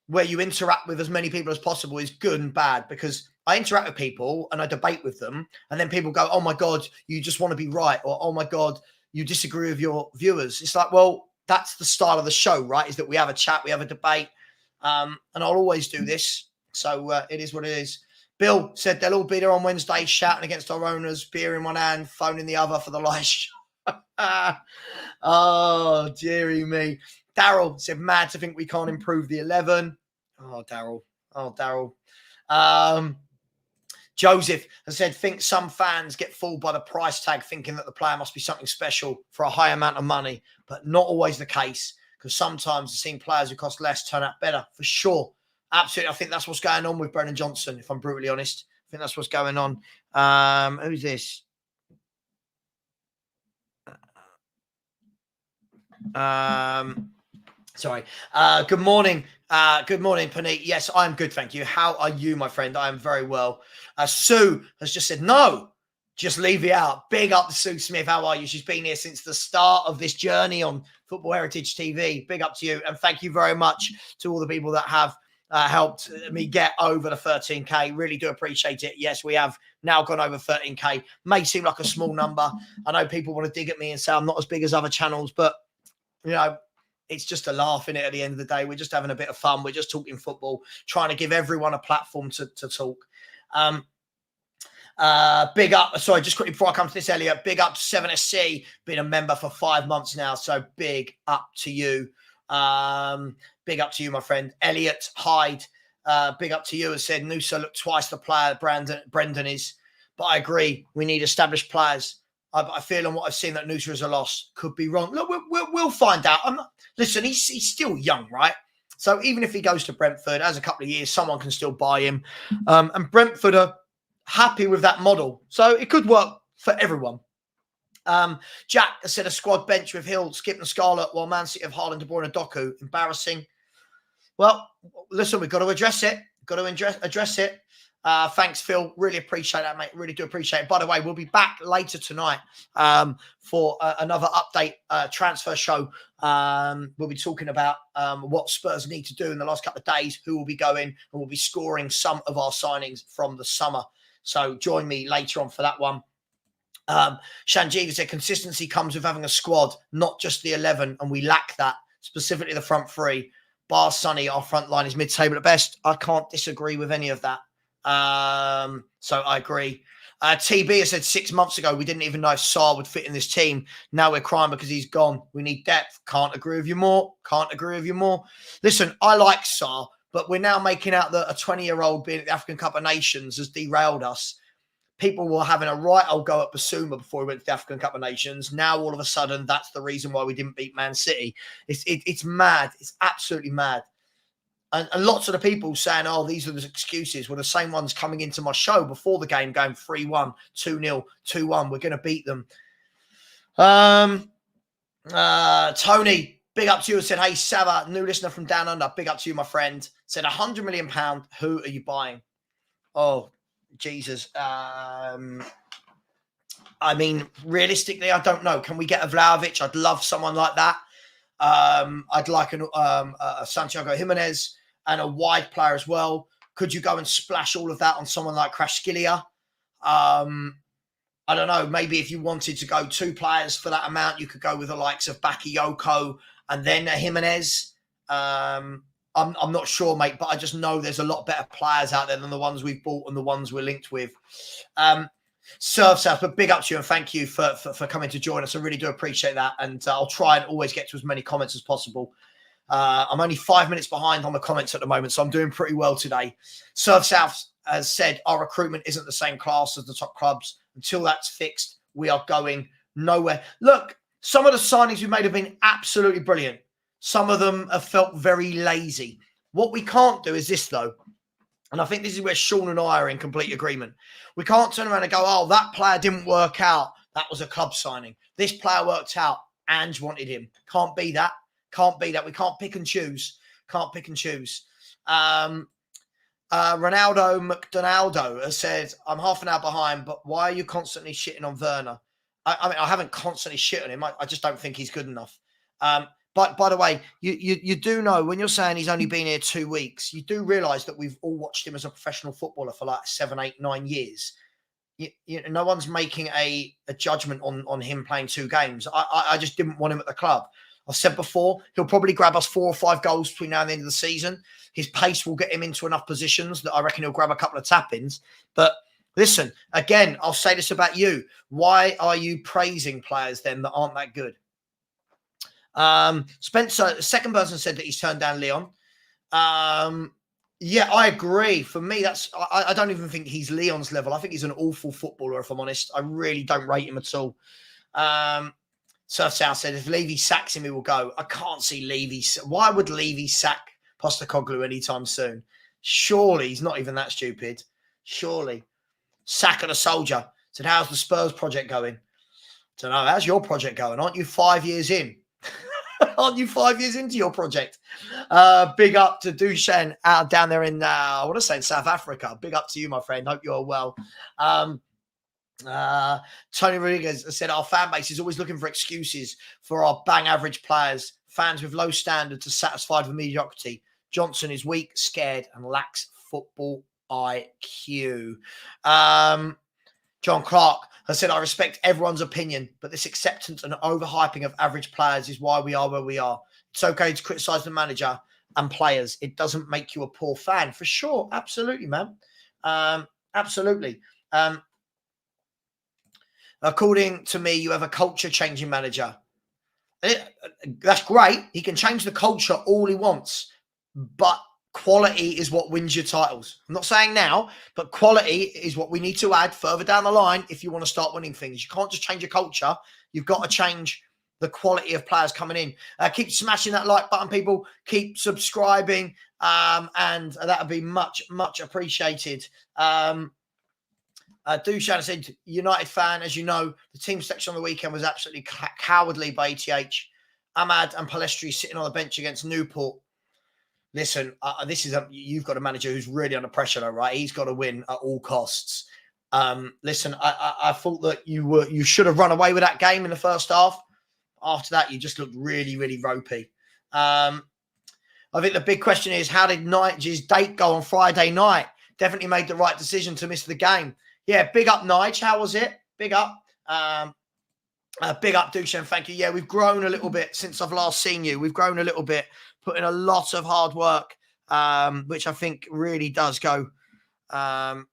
where you interact with as many people as possible, is good and bad, because I interact with people and I debate with them, and then people go, oh my God, you just want to be right, or oh my God, you disagree with your viewers. It's like, well, that's the style of the show, right? Is that we have a chat, we have a debate, and I'll always do this. So it is what it is. Bill said they'll all be there on Wednesday shouting against our owners, beer in one hand, phone in the other for the live show. Oh, dearie me. Daryl said, mad to think we can't improve the 11. Oh, Daryl. Joseph has said, think some fans get fooled by the price tag, thinking that the player must be something special for a high amount of money, but not always the case, because sometimes I've seen players who cost less turn out better, for sure. Absolutely. I think that's what's going on with Brennan Johnson, if I'm brutally honest. I think that's what's going on. Who's this? Sorry. Good morning. Good morning, Paneet. Yes, I'm good, thank you. How are you, my friend? I am very well. Sue has just said, no, just leave it out. Big up to Sue Smith. How are you? She's been here since the start of this journey on Football Heritage TV. Big up to you. And thank you very much to all the people that have helped me get over the 13K. Really do appreciate it. Yes, we have now gone over 13K. May seem like a small number. I know people want to dig at me and say I'm not as big as other channels, but, you know, it's just a laugh in it at the end of the day. We're just having a bit of fun. We're just talking football, trying to give everyone a platform to talk. Big up. Sorry, just quickly before I come to this, Elliot, big up to 7SC, been a member for 5 months now. So big up to you. Big up to you, my friend. Elliot Hyde, big up to you, has said Nusa looked twice the player Brendan is. But I agree, we need established players. I feel on what I've seen that Nusa is a loss. Could be wrong. Look, we'll find out. Listen, he's still young, right? So even if he goes to Brentford, has a couple of years, someone can still buy him. And Brentford are happy with that model. So it could work for everyone. Jack has said a squad bench with Hill, Skip and Scarlett, while Man City have Haaland, De Bruyne and Doku. Embarrassing. Well, listen, we've got to address it. Address it. Thanks, Phil. Really appreciate that, mate. Really do appreciate it. By the way, we'll be back later tonight for another update transfer show. We'll be talking about what Spurs need to do in the last couple of days, who will be going, and we'll be scoring some of our signings from the summer. So join me later on for that one. Shanjiva said consistency comes with having a squad, not just the 11, and we lack that, specifically the front three. Bar Sonny, our front line is mid-table at best. I can't disagree with any of that. So I agree. TB has said 6 months ago we didn't even know if Sarr would fit in this team. Now we're crying because he's gone. We need depth. Can't agree with you more. Listen, I like Sarr, but we're now making out that a 20-year-old being at the African Cup of Nations has derailed us. People were having a right old go at Basuma before we went to the African Cup of Nations. Now, all of a sudden, that's the reason why we didn't beat Man City. It's mad. It's absolutely mad. And lots of the people saying, oh, these are the excuses, were the same ones coming into my show before the game going 3-1, 2-0, 2-1. We're going to beat them. Tony, big up to you. Said, hey, Savva, new listener from Down Under. Big up to you, my friend. Said, £100 million. Who are you buying? Oh, Jesus. I mean, realistically, I don't know. Can we get a Vlahovic? I'd love someone like that. I'd like a Santiago Jimenez and a wide player as well. Could you go and splash all of that on someone like Krashkilia? I don't know, maybe if you wanted to go 2 players for that amount, you could go with the likes of Bakayoko and then a Jimenez. I'm not sure, mate, but I just know there's a lot better players out there than the ones we've bought and the ones we're linked with. Surf South, but big up to you and thank you for coming to join us. I really do appreciate that. And I'll try and always get to as many comments as possible. I'm only 5 minutes behind on the comments at the moment, so I'm doing pretty well today. Surf South has said our recruitment isn't the same class as the top clubs. Until that's fixed, we are going nowhere. Look, some of the signings we made have been absolutely brilliant. Some of them have felt very lazy. What we can't do is this, though. And I think this is where Sean and I are in complete agreement. We can't turn around and go, oh, that player didn't work out. That was a club signing. This player worked out. Ange wanted him. Can't be that. Can't be that. We can't pick and choose. Can't pick and choose. Ronaldo McDonaldo has said, I'm half an hour behind, but why are you constantly shitting on Werner? I mean, I haven't constantly shit on him. I just don't think he's good enough. But by the way, you do know when you're saying he's only been here 2 weeks, you do realise that we've all watched him as a professional footballer for like 7, 8, 9 years. No one's making a judgment on him playing 2 games. I just didn't want him at the club. I've said before, he'll probably grab us 4 or 5 goals between now and the end of the season. His pace will get him into enough positions that I reckon he'll grab a couple of tap-ins. But listen, again, I'll say this about you. Why are you praising players then that aren't that good? Spencer, the second person said that he's turned down Leon. Yeah, I agree. For me, I don't even think he's Leon's level. I think he's an awful footballer, if I'm honest. I really don't rate him at all. Surf South said, if Levy sacks him, he will go. I can't see Levy. Why would Levy sack Postecoglou anytime soon? Surely he's not even that stupid. Surely. Sack of the soldier. Said, how's the Spurs project going? Don't know. How's your project going? Aren't you 5 years in? Aren't you 5 years into your project? Big up to Dushan out down there in, I want to say in South Africa. Big up to you, my friend. Hope you're well. Tony Rodriguez said our fan base is always looking for excuses for our bang average players. Fans with low standards are satisfied with mediocrity. Johnson is weak, scared, and lacks football IQ. John Clark has said, I respect everyone's opinion, but this acceptance and overhyping of average players is why we are where we are. It's okay to criticise the manager and players. It doesn't make you a poor fan. For sure. Absolutely, man. Absolutely. According to me, you have a culture-changing manager. That's great. He can change the culture all he wants, but quality is what wins your titles. I'm not saying now, but quality is what we need to add further down the line if you want to start winning things. You can't just change your culture. You've got to change the quality of players coming in. Keep smashing that like button, people. Keep subscribing, and that would be much, much appreciated. Dushan said, United fan, as you know, the team selection on the weekend was absolutely cowardly by ETH. Ahmad and Palestri sitting on the bench against Newport. Listen, you've got a manager who's really under pressure, though, right? He's got to win at all costs. Listen, I thought that you should have run away with that game in the first half. After that, you just looked really, really ropey. I think the big question is, how did Nigel's date go on Friday night? Definitely made the right decision to miss the game. Yeah, big up, Nigel. How was it? Big up. Big up, Dushan. Thank you. Yeah, we've grown a little bit since I've last seen you. We've grown a little bit, put in a lot of hard work, which I think really does go unnoticed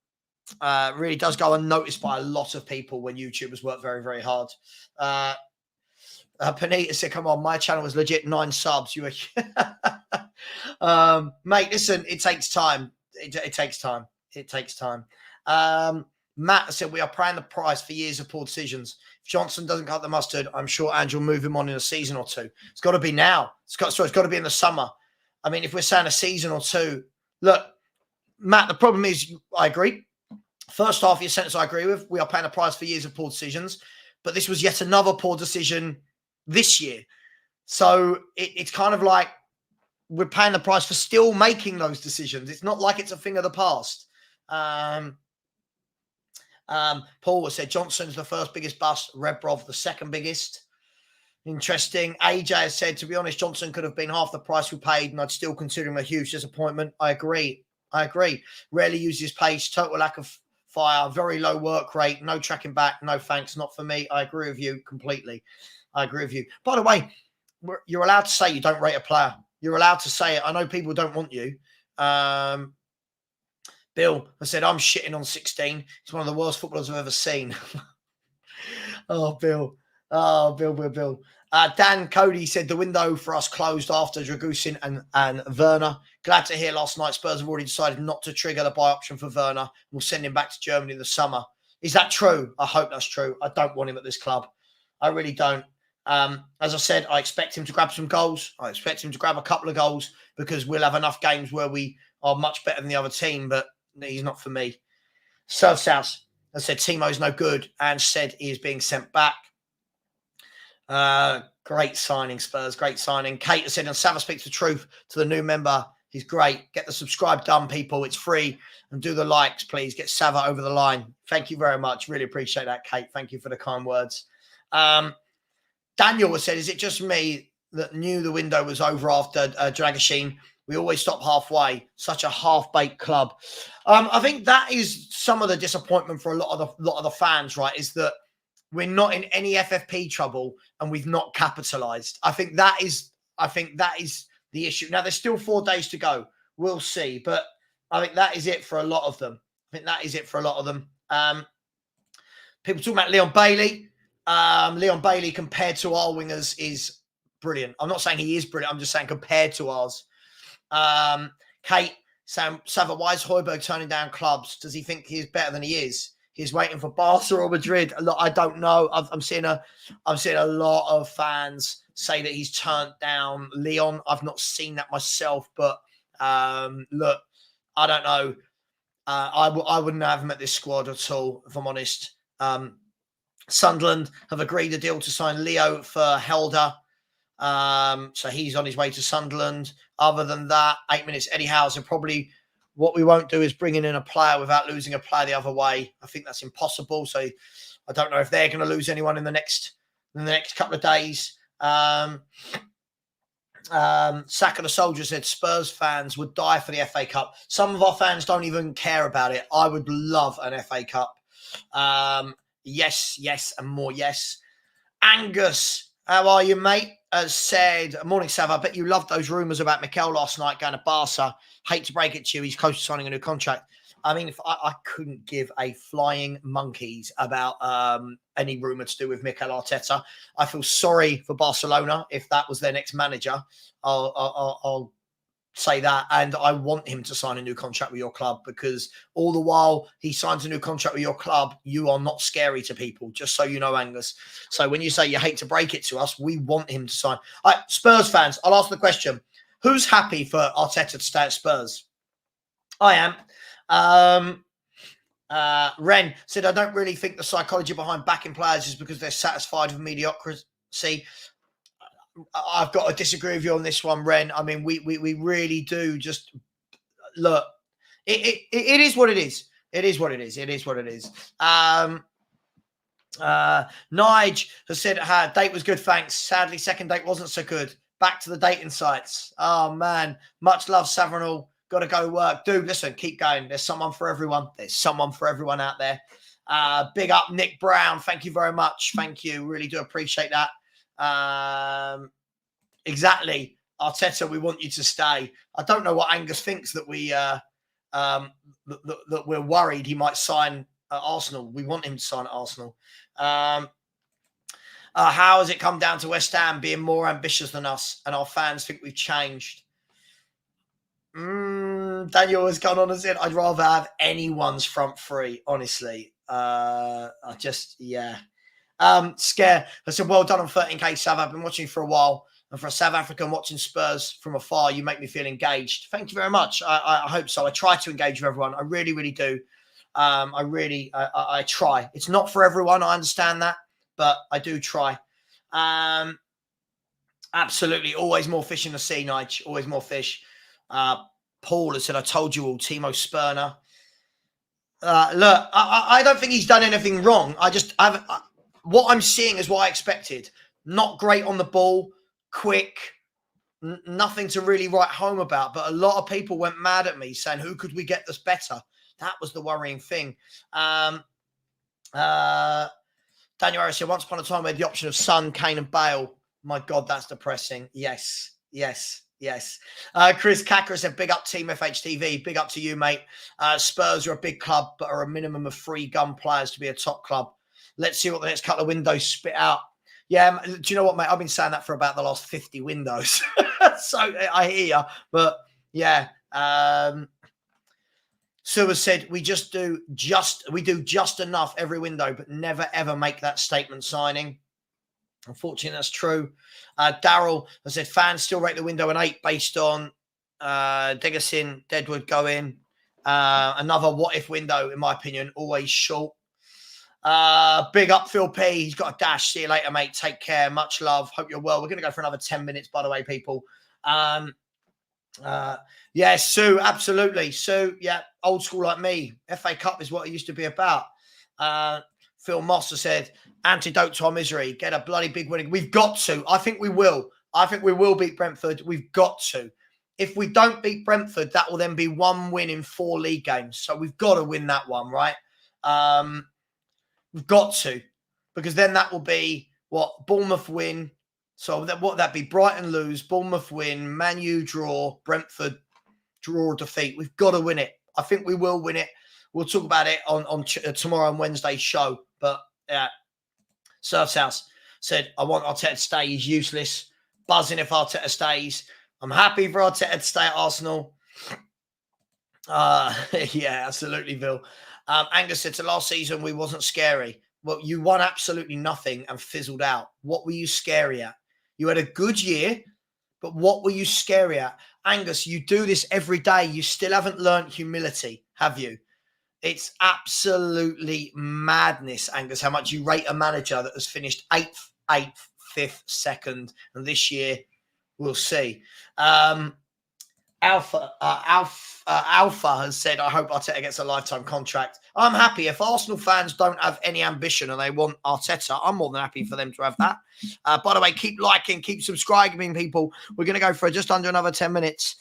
by a lot of people when YouTubers work very, very hard. Panita said, come on, my channel was legit 9 subs. You were... mate, listen, it takes time. It takes time. It takes time. Matt said, we are paying the price for years of poor decisions. If Johnson doesn't cut the mustard, I'm sure Ange will move him on in a season or 2. It's got to be now. It's got to be in the summer. I mean, if we're saying a season or 2, look, Matt, the problem is, I agree. First half of your sentence I agree with. We are paying the price for years of poor decisions. But this was yet another poor decision this year. So it's kind of like we're paying the price for still making those decisions. It's not like it's a thing of the past. Paul said Johnson's the first biggest bust, Rebrov the second biggest. Interesting. AJ has said, to be honest, Johnson could have been half the price we paid and I'd still consider him a huge disappointment. I agree. Rarely uses his pace, total lack of fire, very low work rate, no tracking back, no thanks, not for me. I agree with you completely. I agree with you. By the way, you're allowed to say you don't rate a player. You're allowed to say it. I know people don't want you. Bill, I said, I'm shitting on 16. He's one of the worst footballers I've ever seen. Oh, Bill. Oh, Bill. Dan Cody said the window for us closed after Dragusin and Werner. Glad to hear last night Spurs have already decided not to trigger the buy option for Werner. We'll send him back to Germany in the summer. Is that true? I hope that's true. I don't want him at this club. I really don't. As I said, I expect him to grab some goals. I expect him to grab a couple of goals because we'll have enough games where we are much better than the other team, but he's not for me. Surf South, I said Timo's no good and said he is being sent back. Great signing, Spurs. Great signing. Kate has said, and Savva speaks the truth to the new member. He's great. Get the subscribe done, people. It's free. And do the likes, please. Get Savva over the line. Thank you very much. Really appreciate that, Kate. Thank you for the kind words. Daniel has said, is it just me that knew the window was over after Dragusin? We always stop halfway. Such a half-baked club. I think that is some of the disappointment for a lot of the fans, right, is that we're not in any FFP trouble and we've not capitalised. I think that is the issue. Now, there's still 4 days to go. We'll see. But I think that is it for a lot of them. People talking about Leon Bailey. Leon Bailey compared to our wingers is brilliant. I'm not saying he is brilliant. I'm just saying compared to ours. Kate saying, Savva, why is Højbjerg turning down clubs? Does he think he's better than he is? He's waiting for Barca or Madrid. I don't know. I'm seeing a lot of fans say that he's turned down Leon. I've not seen that myself, but look, I don't know. I wouldn't have him at this squad at all, if I'm honest. Sunderland have agreed a deal to sign Leo for Helder. So he's on his way to Sunderland. Other than that, 8 minutes, Eddie Howe. Probably what we won't do is bringing in a player without losing a player the other way. I think that's impossible. So I don't know if they're going to lose anyone in the next couple of days. Sack of the Soldier said Spurs fans would die for the FA Cup. Some of our fans don't even care about it. I would love an FA Cup. Yes, and more yes. Angus, how are you, mate? Has said, morning, Sav. I bet you loved those rumours about Mikel last night going to Barca. Hate to break it to you. He's close to signing a new contract. I mean, if I couldn't give a flying monkeys about any rumour to do with Mikel Arteta. I feel sorry for Barcelona if that was their next manager. I'll say that, and I want him to sign a new contract with your club because all the while he signs a new contract with your club, you are not scary to people, just so you know, Angus. So when you say you hate to break it to us, we want him to sign. All right, Spurs fans, I'll ask the question. Who's happy for Arteta to stay at Spurs? I am. Ren said, I don't really think the psychology behind backing players is because they're satisfied with mediocrity. I've got to disagree with you on this one, Ren. I mean, we really do just look. It is what it is. It is what it is. It is what it is. Nige has said, date was good, thanks. Sadly, second date wasn't so good. Back to the dating sites. Oh, man. Much love, Savernal. Got to go work. Dude, listen, keep going. There's someone for everyone. There's someone for everyone out there. Big up, Nick Brown. Thank you very much. Thank you. Really do appreciate that. Exactly. Arteta, we want you to stay. I don't know what Angus thinks that that we're worried he might sign at Arsenal. We want him to sign at Arsenal. How has it come down to West Ham being more ambitious than us and our fans think we've changed? Daniel has gone on and said, I'd rather have anyone's front three, honestly. Scare. I said, well done on 13K, Sav. I've been watching you for a while. And for a South African watching Spurs from afar, you make me feel engaged. Thank you very much. I hope so. I try to engage with everyone. I really, really do. I try. It's not for everyone. I understand that. But I do try. Absolutely. Always more fish in the sea, Nige. Always more fish. Paul has said, I told you all, Timo Spurner. Look, I don't think he's done anything wrong. What I'm seeing is what I expected. Not great on the ball, quick, nothing to really write home about. But a lot of people went mad at me saying, who could we get that's better? That was the worrying thing. Daniel Harris said, once upon a time we had the option of Son, Kane and Bale. My God, that's depressing. Yes. Chris Kacker said, big up Team FHTV. Big up to you, mate. Spurs are a big club, but are a minimum of 3 gun players to be a top club. Let's see what the next couple of windows spit out. Yeah, do you know what, mate? I've been saying that for about the last 50 windows. So I hear you. But yeah, Suva said, we do just enough every window, but never, ever make that statement signing. Unfortunately, that's true. Daryl has said, fans still rate the window an 8 based on Degerson, Deadwood going. Another what-if window, in my opinion, always short. Big up Phil P. He's got a dash. See you later, mate. Take care. Much love. Hope you're well. We're going to go for another 10 minutes, by the way, people. Yeah, Sue, absolutely. Sue, yeah, old school like me. FA Cup is what it used to be about. Phil Moss has said, antidote to our misery. Get a bloody big winning. We've got to. I think we will. I think we will beat Brentford. We've got to. If we don't beat Brentford, that will then be 1 win in 4 league games. So we've got to win that one, right? We've got to. Because then that will be, what, Bournemouth win. So what would that be? Brighton lose, Bournemouth win, Man U draw, Brentford draw or defeat. We've got to win it. I think we will win it. We'll talk about it on tomorrow and Wednesday's show. But Surf's House said, I want Arteta to stay. He's useless. Buzzing if Arteta stays. I'm happy for Arteta to stay at Arsenal. Yeah, absolutely, Bill. Angus said, to last season, we wasn't scary. Well, you won absolutely nothing and fizzled out. What were you scary at? You had a good year, but what were you scary at? Angus, you do this every day. You still haven't learned humility, have you? It's absolutely madness, Angus, how much you rate a manager that has finished 8th, 5th, 2nd. And this year, we'll see. Alpha has said, I hope Arteta gets a lifetime contract. I'm happy. If Arsenal fans don't have any ambition and they want Arteta, I'm more than happy for them to have that. By the way, keep liking, keep subscribing, people. We're going to go for just under another 10 minutes.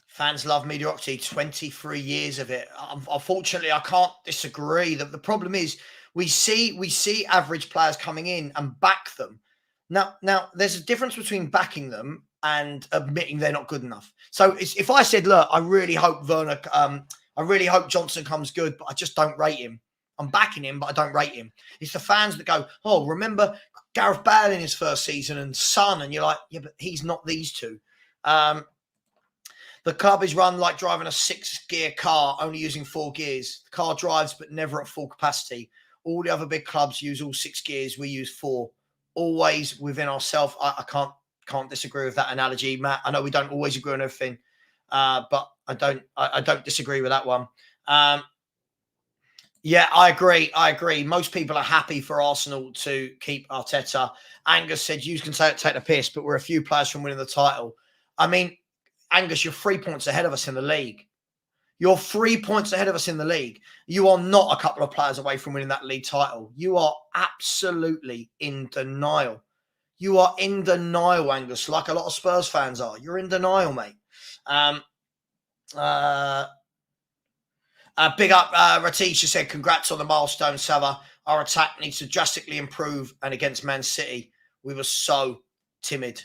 Fans love mediocrity, 23 years of it. Unfortunately, I can't disagree. The problem is we see average players coming in and back them. Now, there's a difference between backing them and admitting they're not good enough. So if I said, look, I really hope Werner, I really hope Johnson comes good, but I just don't rate him. I'm backing him, but I don't rate him. It's the fans that go, oh, remember Gareth Bale in his first season and Son, and you're like, yeah, but he's not these two. The club is run like driving a 6-gear car, only using 4 gears. The car drives, but never at full capacity. All the other big clubs use all 6 gears. We use 4. Always within ourselves. I can't disagree with that analogy, Matt. I know we don't always agree on everything, but I don't disagree with that one. Yeah, I agree. Most people are happy for Arsenal to keep Arteta. Angus said, you can take the piss, but we're a few players from winning the title. I mean, Angus, you're 3 points ahead of us in the league. You're 3 points ahead of us in the league. You are not a couple of players away from winning that league title. You are absolutely in denial. You are in denial, Angus, like a lot of Spurs fans are. You're in denial, mate. Big up, Ratisha said, congrats on the milestone, Savva. Our attack needs to drastically improve. And against Man City, we were so timid.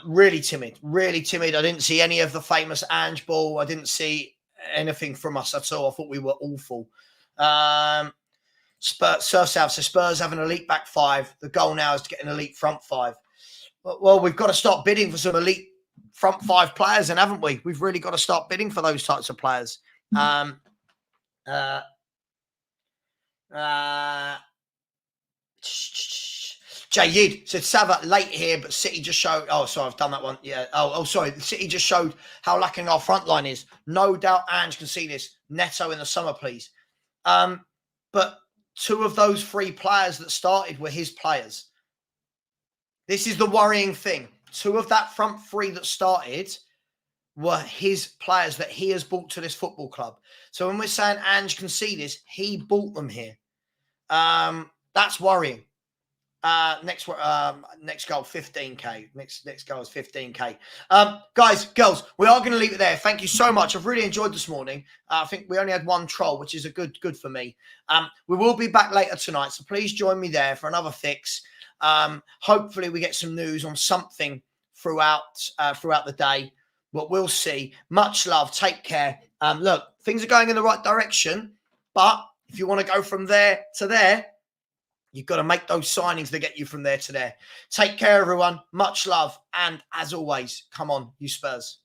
Really timid. I didn't see any of the famous Ange ball. I didn't see anything from us at all. I thought we were awful. Surf South says, Spurs have an elite back 5. The goal now is to get an elite front 5. Well, we've got to start bidding for some elite front 5 players, and haven't we? We've really got to start bidding for those types of players. Jayid said, Savva late here, but City just showed. Oh, sorry, I've done that one. Yeah. Oh, sorry. City just showed how lacking our front line is. No doubt Ange can see this. Neto in the summer, please. But 2 of those 3 players that started were his players. This is the worrying thing. 2 of that front 3 that started were his players that he has brought to this football club. So when we're saying Ange can see this, he brought them here. That's worrying. Next goal, 15k. Next goal is 15k. Guys, girls, we are going to leave it there. Thank you so much. I've really enjoyed this morning. I think we only had one troll, which is a good for me. We will be back later tonight, so please join me there for another fix. Hopefully, we get some news on something throughout the day. But we'll see. Much love. Take care. Look, things are going in the right direction, but if you want to go from there to there, you've got to make those signings to get you from there to there. Take care, everyone. Much love. And as always, come on, you Spurs.